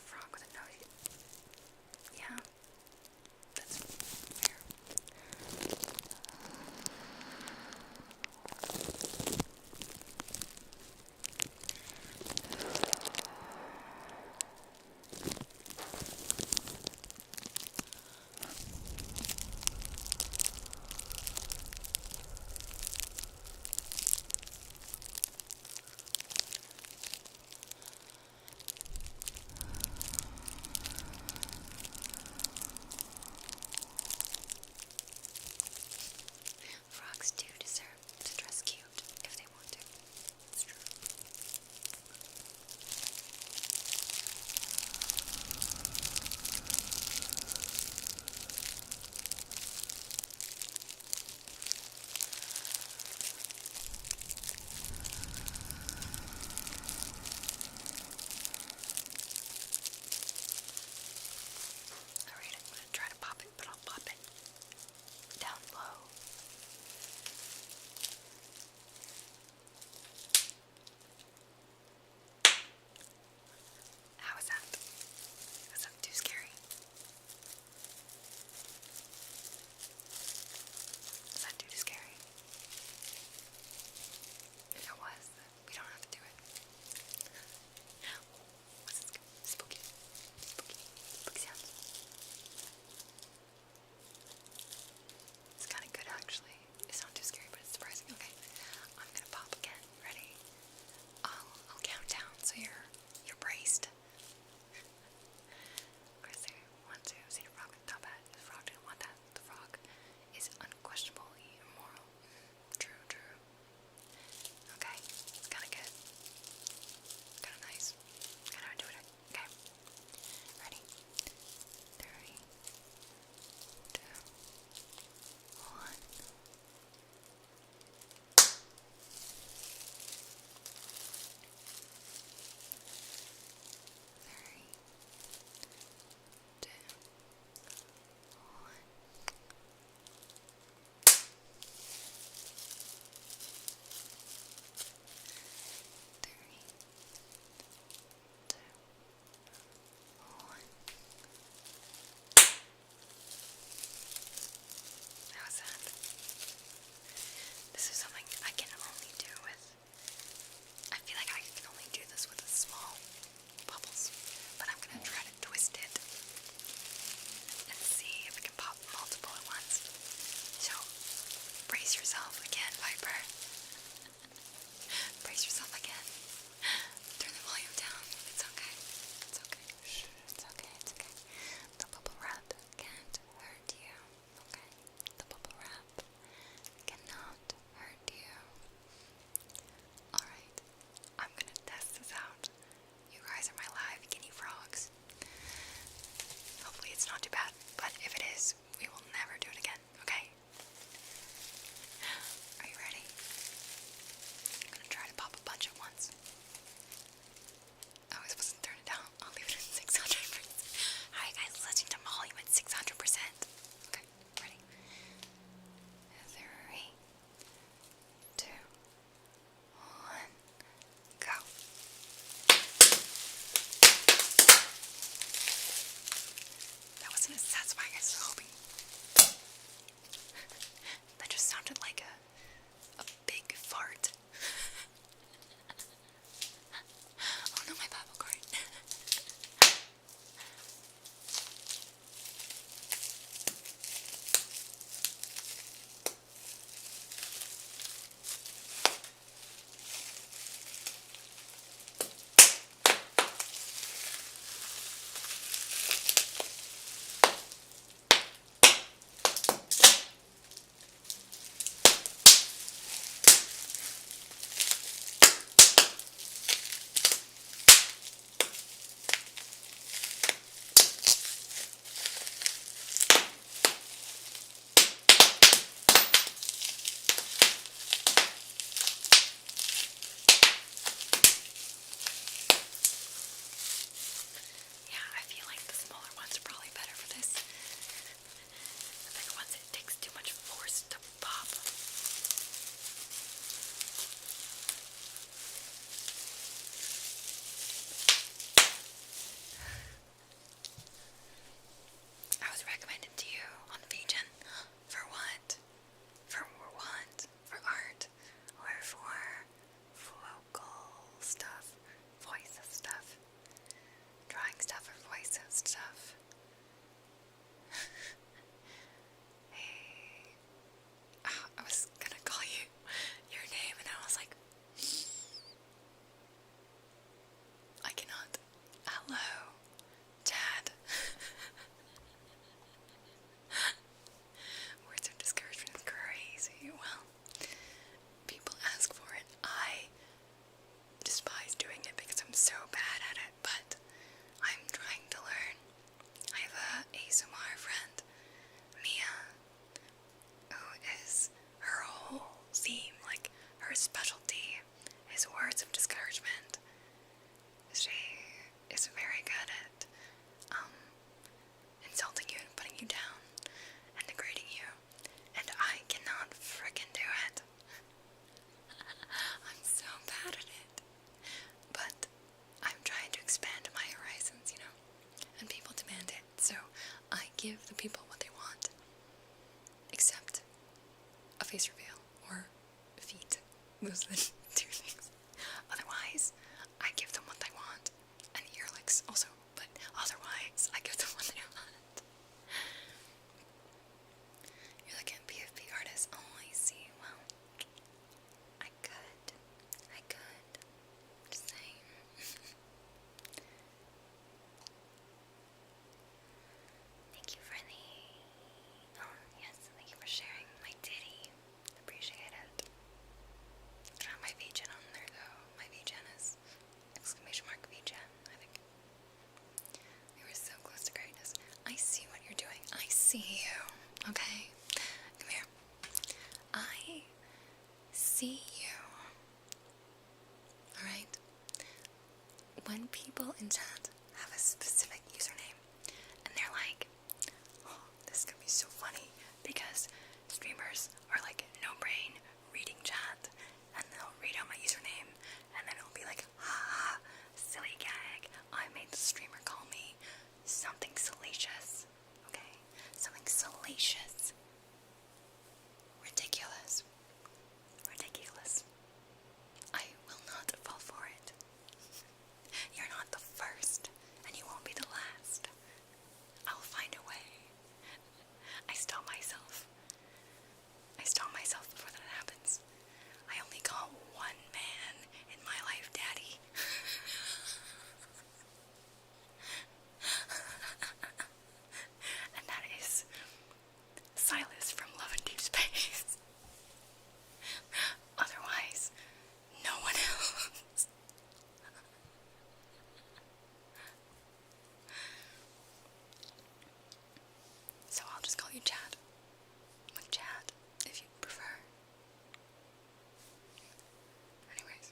so bad at it, but I'm trying to learn. I have a ASMR friend, Mia, who is her whole theme, like her specialty, is words of discouragement. She is very good at insulting you and putting you down and degrading you, and I cannot frickin' do it. I'm so bad at it, but I'm trying to expand my horizons, you know, and people demand it, so I give the people what they want, except a face reveal or feet. Those are the two things. Otherwise, I give them what they want, and ear licks also, but otherwise, I give them what they want. You're like a PFP artist. Oh, I see. Well, I could. Just saying. Thank you for the... Oh, yes, thank you for sharing my ditty. Appreciate it. I don't have my VGen on there, though. My VGen is... !VGen, I think. We were so close to greatness. I see what you're doing. I see you. Okay? Come here. I see you. Alright? When people in chat have a specific username, and they're like, oh, this could be so funny, because streamers are like no brain reading chat, and they'll read out my username, and then it'll be like, ha, silly gag, I made the streamer call me something salacious, okay? Something salacious. Ridiculous. I will not fall for it. You're not the first, and you won't be the last. I'll find a way. I stop myself before that happens. I only call one man in my life daddy. And that is Silas from Love and Deep Space. Otherwise, no one else. So I'll just call you Chad. Like Chad, if you prefer. Anyways.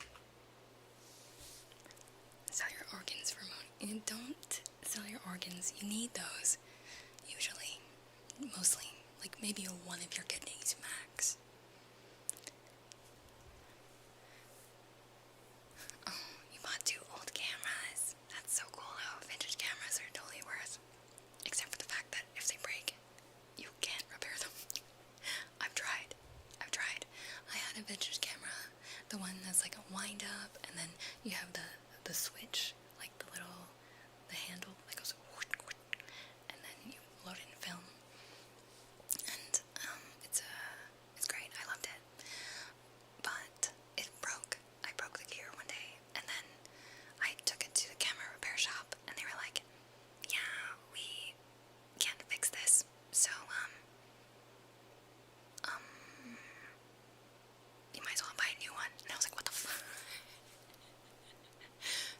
Sell your organs for money. Don't sell your organs. You need those. Usually. Mostly. Like maybe one of your kidneys max. Oh, you bought 2 old cameras. That's so cool though. Vintage cameras are totally worth. Except for the fact that if they break, you can't repair them. I've tried. I had a vintage camera, the one that's like a wind up, and then you have the switch, like the handle that goes, and then you load it in film. And it's great. I loved it. But it broke. I broke the gear one day, and then I took it to the camera repair shop, and they were like, yeah, we can't fix this, so you might as well buy a new one. And I was like, what the fuck?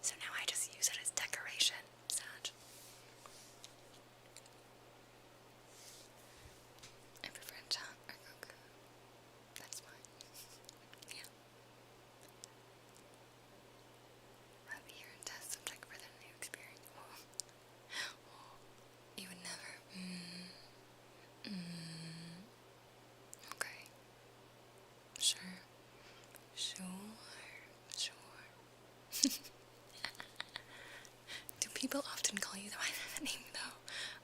So now I just use it as decoration. Sad. I prefer chat or Goku. That's fine. Yeah. I'll be your test subject for the new experience. Oh. You would never. Okay. Sure. Do people often call you by that name though?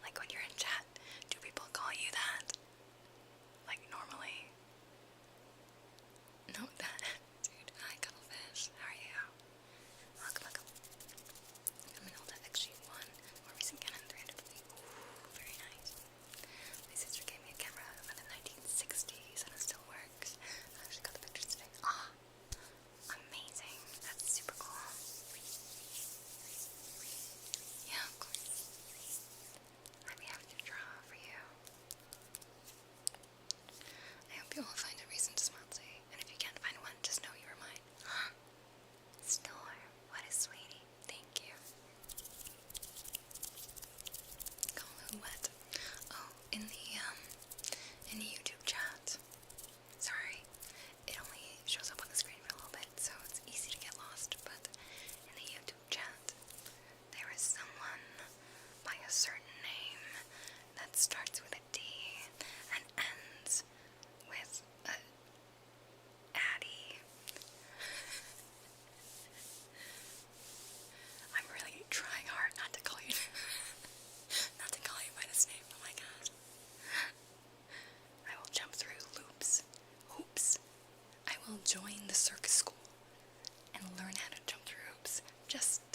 Like when you're in chat, do people call you that? Like normally? No, that. Dude, hi Cuddlefish. How are you? Welcome. I'm an old FX-G1, more recent Canon 350. Ooh, very nice. My sister gave me a camera from the 1960s and it still works. I actually got the pictures today. Amazing. That's super cool. Yeah, of course.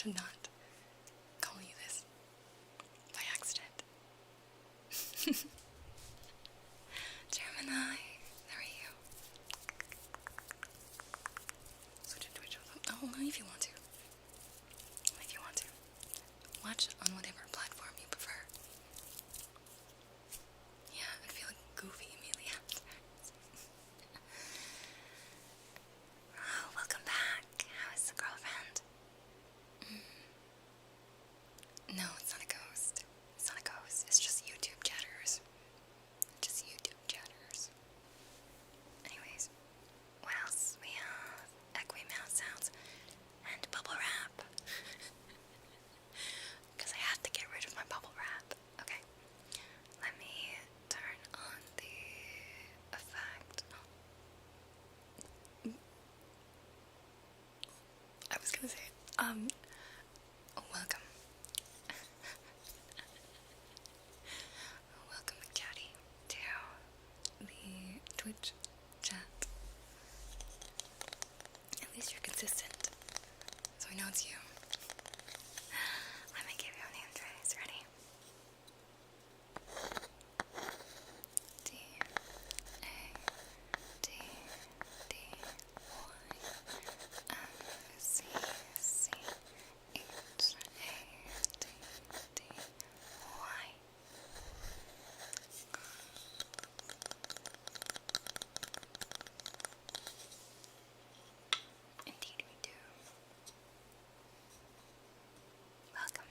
to not call you this by accident. Gemini, how are you? Switch to Twitch. Oh, no, if you want to. If you want to. Watch on whatever platform you prefer. Yeah, I'd feel like goofy immediately afterwards. Oh, welcome back. How is the girlfriend? No, it's not a ghost. It's not a ghost. It's just YouTube chatters. Just YouTube chatters. Anyways, what else? We have echoey mouth sounds and bubble wrap. Because I have to get rid of my bubble wrap. Okay. Let me turn on the effect. I was gonna say, welcome. Welcome, Chatty, to the Twitch chat. At least you're consistent, so I know it's you. Let me give you a name, Trace. Ready? D A D D Y M C C H A D D Y. Indeed we do. Welcome.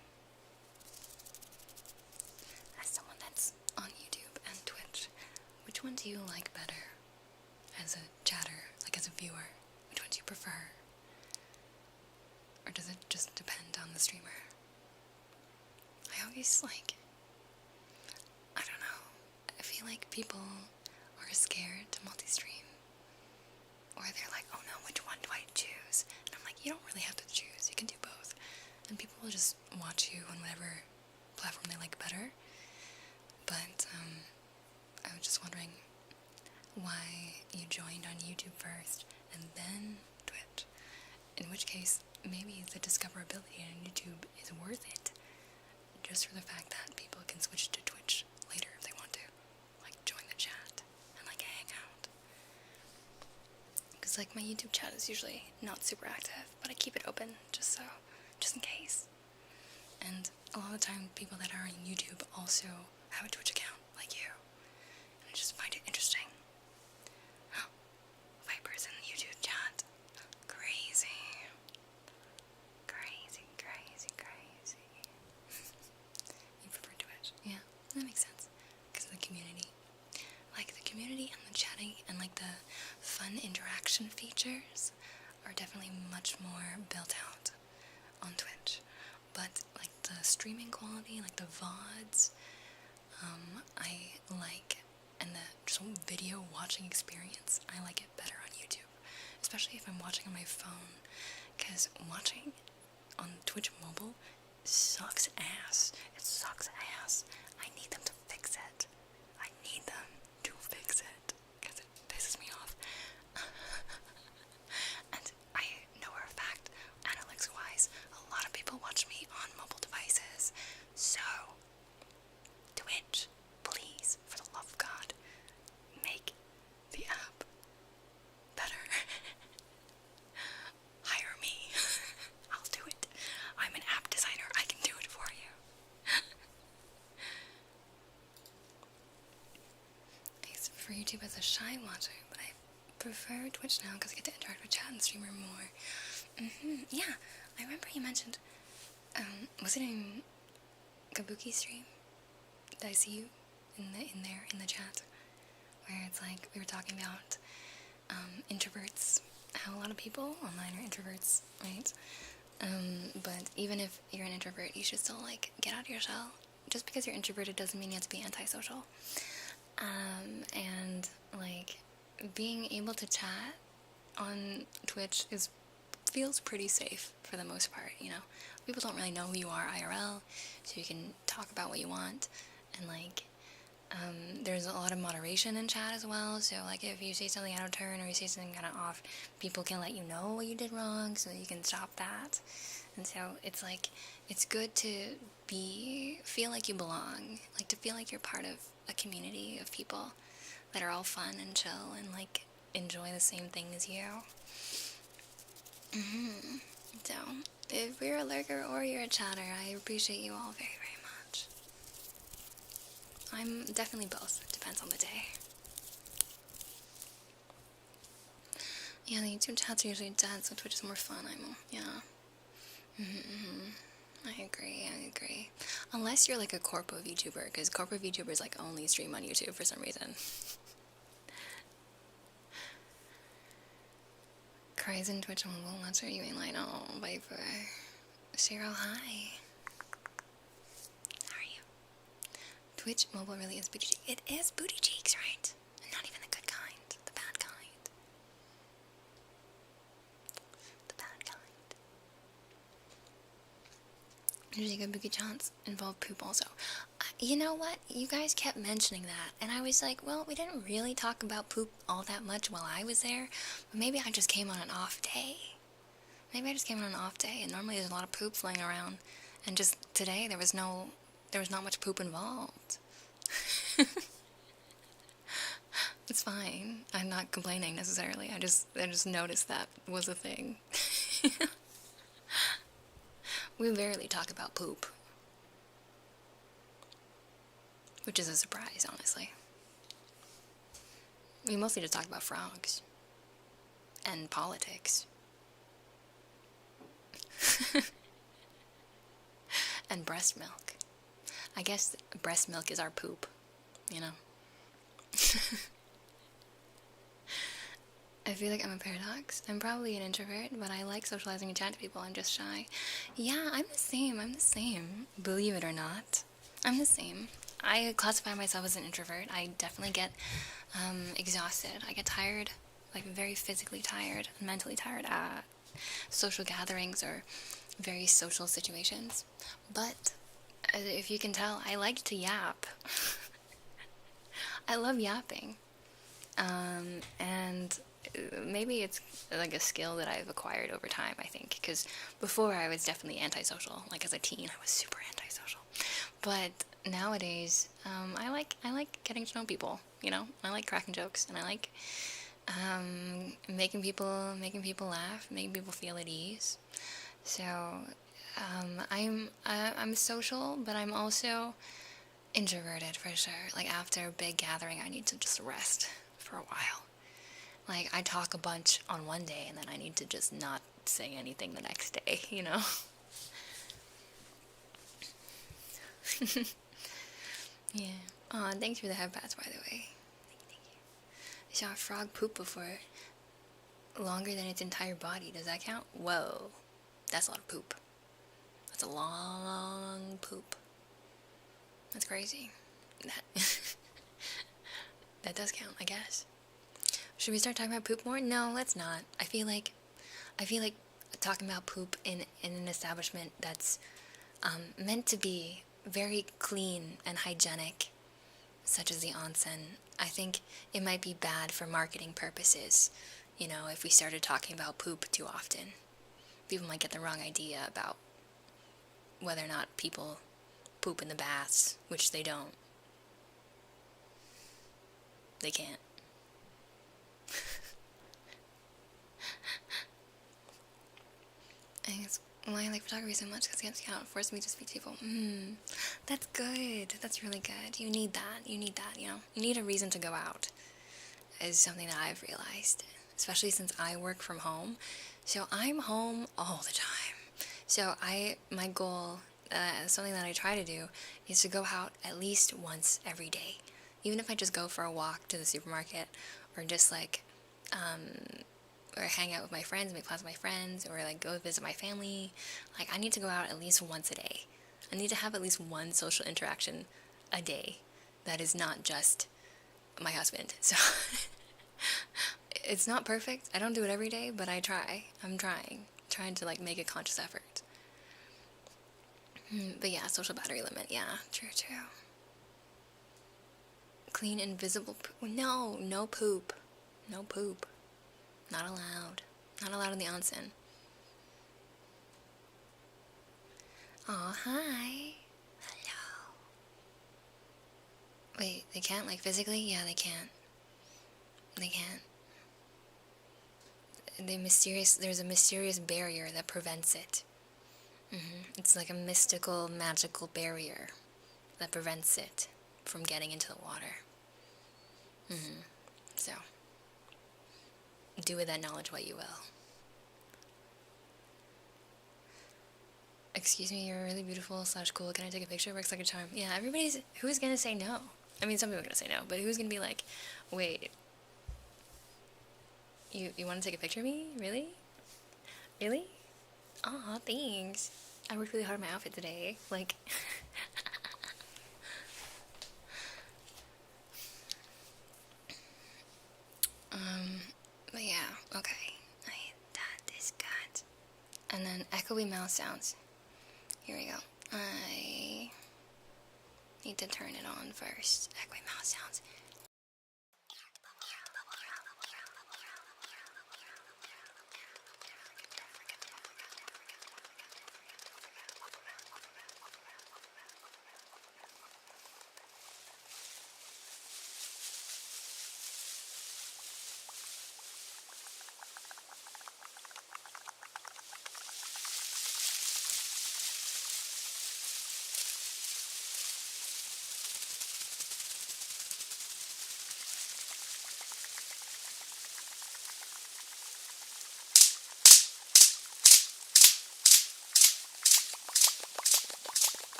As someone that's on YouTube and Twitch, which one do you like better as a chatter, like as a viewer? Which one do you prefer? Or does it just depend on the streamer? I always I don't know. I feel like people are scared to multi-stream. Or they're like, oh no, which one do I choose? And I'm like, you don't really have to choose. You can do both. And people will just watch you on whatever platform they like better. But I was just wondering why you joined on YouTube first and then Twitch. In which case, maybe the discoverability on YouTube is worth it. Just for the fact that people can switch to Twitch later if they want to. Like, join the chat and hang out. Because my YouTube chat is usually not super active, but I keep it open just in case. And a lot of the time, people that are on YouTube also have a Twitch account, like you. And I just find it interesting. Vipers in the YouTube chat. Crazy. Crazy, crazy, crazy. You prefer Twitch? Yeah, that makes sense. Because of the community. The community and the chatting and the fun interaction features are definitely much more built out on Twitch. But the streaming quality, the VODs, I like, and the just video watching experience, I like it better on YouTube. Especially if I'm watching on my phone. Because watching on Twitch mobile sucks ass. It sucks ass. I need them to fix it. I need them to fix it. Because it pisses me off. And I know for a fact, analytics-wise, a lot of people watch me on mobile devices. So, Twitch, please, for the love of God, make the app better. Hire me. I'll do it. I'm an app designer. I can do it for you. I used to prefer YouTube as a shy watcher, but I prefer Twitch now because I get to interact with chat and streamer more. Yeah, I remember you mentioned, was it in Kabuki stream? Did I see you in the chat? Where it's we were talking about introverts, how a lot of people online are introverts, right? But even if you're an introvert, you should still get out of your shell. Just because you're introverted doesn't mean you have to be antisocial. And being able to chat on Twitch feels pretty safe for the most part, you know? People don't really know who you are IRL, so you can talk about what you want, and there's a lot of moderation in chat as well, so if you say something out of turn or you say something kind of off, people can let you know what you did wrong, so you can stop that. And so it's like, it's good to feel like you belong, like to feel like you're part of a community of people that are all fun and chill and like enjoy the same thing as you. So, if you're a lurker or you're a chatter, I appreciate you all very, very much. I'm definitely both. Depends on the day. Yeah, the YouTube chats are usually dead, so Twitch is more fun. I agree. Unless you're like a corpo VTuber, because corpo VTubers like only stream on YouTube for some reason. Cries in Twitch mobile, that's what you mean, like, oh, Viper. Cheryl, hi. How are you? Twitch mobile really is booty cheeks. It is booty cheeks, right? And not even the good kind, the bad kind. The bad kind. Usually good booty chants involve poop also. You know what? You guys kept mentioning that, and I was like, well, we didn't really talk about poop all that much while I was there, but maybe I just came on an off day. And normally there's a lot of poop flying around, and just today there was not much poop involved. It's fine. I'm not complaining necessarily. I just noticed that was a thing. We rarely talk about poop. Which is a surprise, honestly. We mostly just talk about frogs. And politics. And breast milk. I guess breast milk is our poop, you know? I feel like I'm a paradox. I'm probably an introvert, but I like socializing and chatting to people. I'm just shy. Yeah, I'm the same. Believe it or not. I'm the same. I classify myself as an introvert. I definitely get exhausted. I get tired, like very physically tired, mentally tired at social gatherings or very social situations. But if you can tell, I like to yap. I love yapping. And maybe it's like a skill that I've acquired over time, I think, because before I was definitely antisocial. Like as a teen, I was super antisocial. But nowadays, I like getting to know people. You know, I like cracking jokes, and I like making people laugh, making people feel at ease. So I'm social, but I'm also introverted for sure. Like after a big gathering, I need to just rest for a while. Like I talk a bunch on one day, and then I need to just not say anything the next day. You know. Yeah. Aw, thanks for the head pats, by the way. Thank you. I saw a frog poop before. Longer than its entire body. Does that count? Whoa. That's a lot of poop. That's a long poop. That's crazy. That does count, I guess. Should we start talking about poop more? No, let's not. I feel like talking about poop in an establishment that's meant to be very clean and hygienic, such as the onsen, I think it might be bad for marketing purposes, you know, if we started talking about poop too often. People might get the wrong idea about whether or not people poop in the baths, which they don't. They can't. I think it's why I like photography so much, because it forced me to speak to people. That's good. That's really good. You need that, you know. You need a reason to go out, is something that I've realized, especially since I work from home. So I'm home all the time. So my goal, something that I try to do, is to go out at least once every day. Even if I just go for a walk to the supermarket, or just like, or hang out with my friends, make plans with my friends, or like go visit my family. Like I need to go out at least once a day. I need to have at least one social interaction a day that is not just my husband. So it's not perfect. I don't do it every day, but I try. I'm trying to like make a conscious effort. But yeah, social battery limit. Yeah, true. Clean, invisible poop. No poop. No poop. Not allowed. Not allowed in the onsen. Oh, hi. Hello. Wait, they can't, like, physically? Yeah, they can't. They can't. There's a mysterious barrier that prevents it. It's like a mystical, magical barrier that prevents it from getting into the water. So, do with that knowledge what you will. Excuse me, you're really beautiful / cool. Can I take a picture? Works like a charm. Yeah, who's gonna say no? I mean, some people are gonna say no, but who's gonna be like, wait, you want to take a picture of me? Really? Really? Aw, thanks. I worked really hard on my outfit today. Like, but yeah, okay. This got. And then echoey mouth sounds. Here we go. I need to turn it on first. Echoey mouth sounds.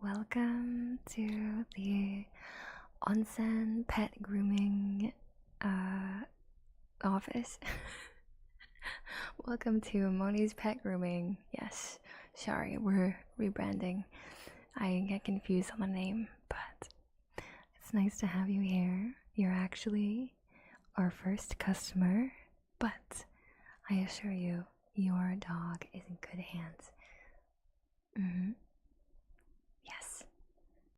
Welcome to the onsen pet grooming office. Welcome to Moni's Pet Grooming. Yes, sorry, we're rebranding. I get confused on the name, but it's nice to have you here. You're actually our first customer, but I assure you, your dog is in good hands.